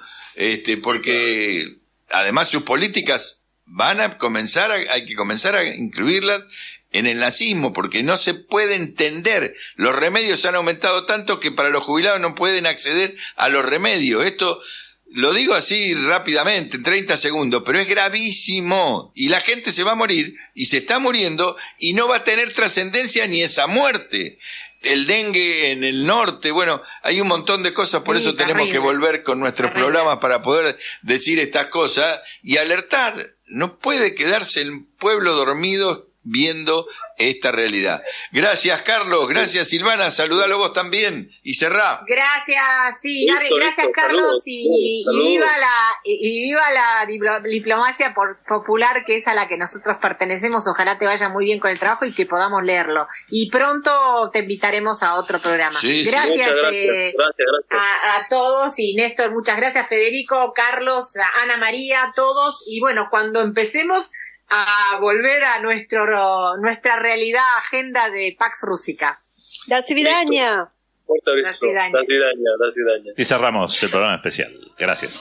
porque además sus políticas hay que comenzar a incluirlas en el nazismo, porque no se puede entender. Los remedios han aumentado tanto que para los jubilados no pueden acceder a los remedios. Esto lo digo así rápidamente, en 30 segundos, pero es gravísimo. Y la gente se va a morir, y se está muriendo, y no va a tener trascendencia ni esa muerte. El dengue en el norte, bueno, hay un montón de cosas, por eso tenemos que volver con nuestros programas para poder decir estas cosas y alertar. No puede quedarse el pueblo dormido viendo esta realidad. Gracias, Carlos. Gracias, Silvana. Saludalo vos también y cerrá. Gracias, sí, gracias, Carlos. Saludos, y viva la diplomacia popular, que es a la que nosotros pertenecemos. Ojalá te vaya muy bien con el trabajo y que podamos leerlo. Y pronto te invitaremos a otro programa. Sí, gracias, gracias. A todos. Y Néstor, muchas gracias. Federico, Carlos, Ana María, a todos. Y bueno, cuando empecemos a volver a nuestra realidad, agenda de Pax Rússica. До свидания. До свидания. Y cerramos el programa especial. Gracias.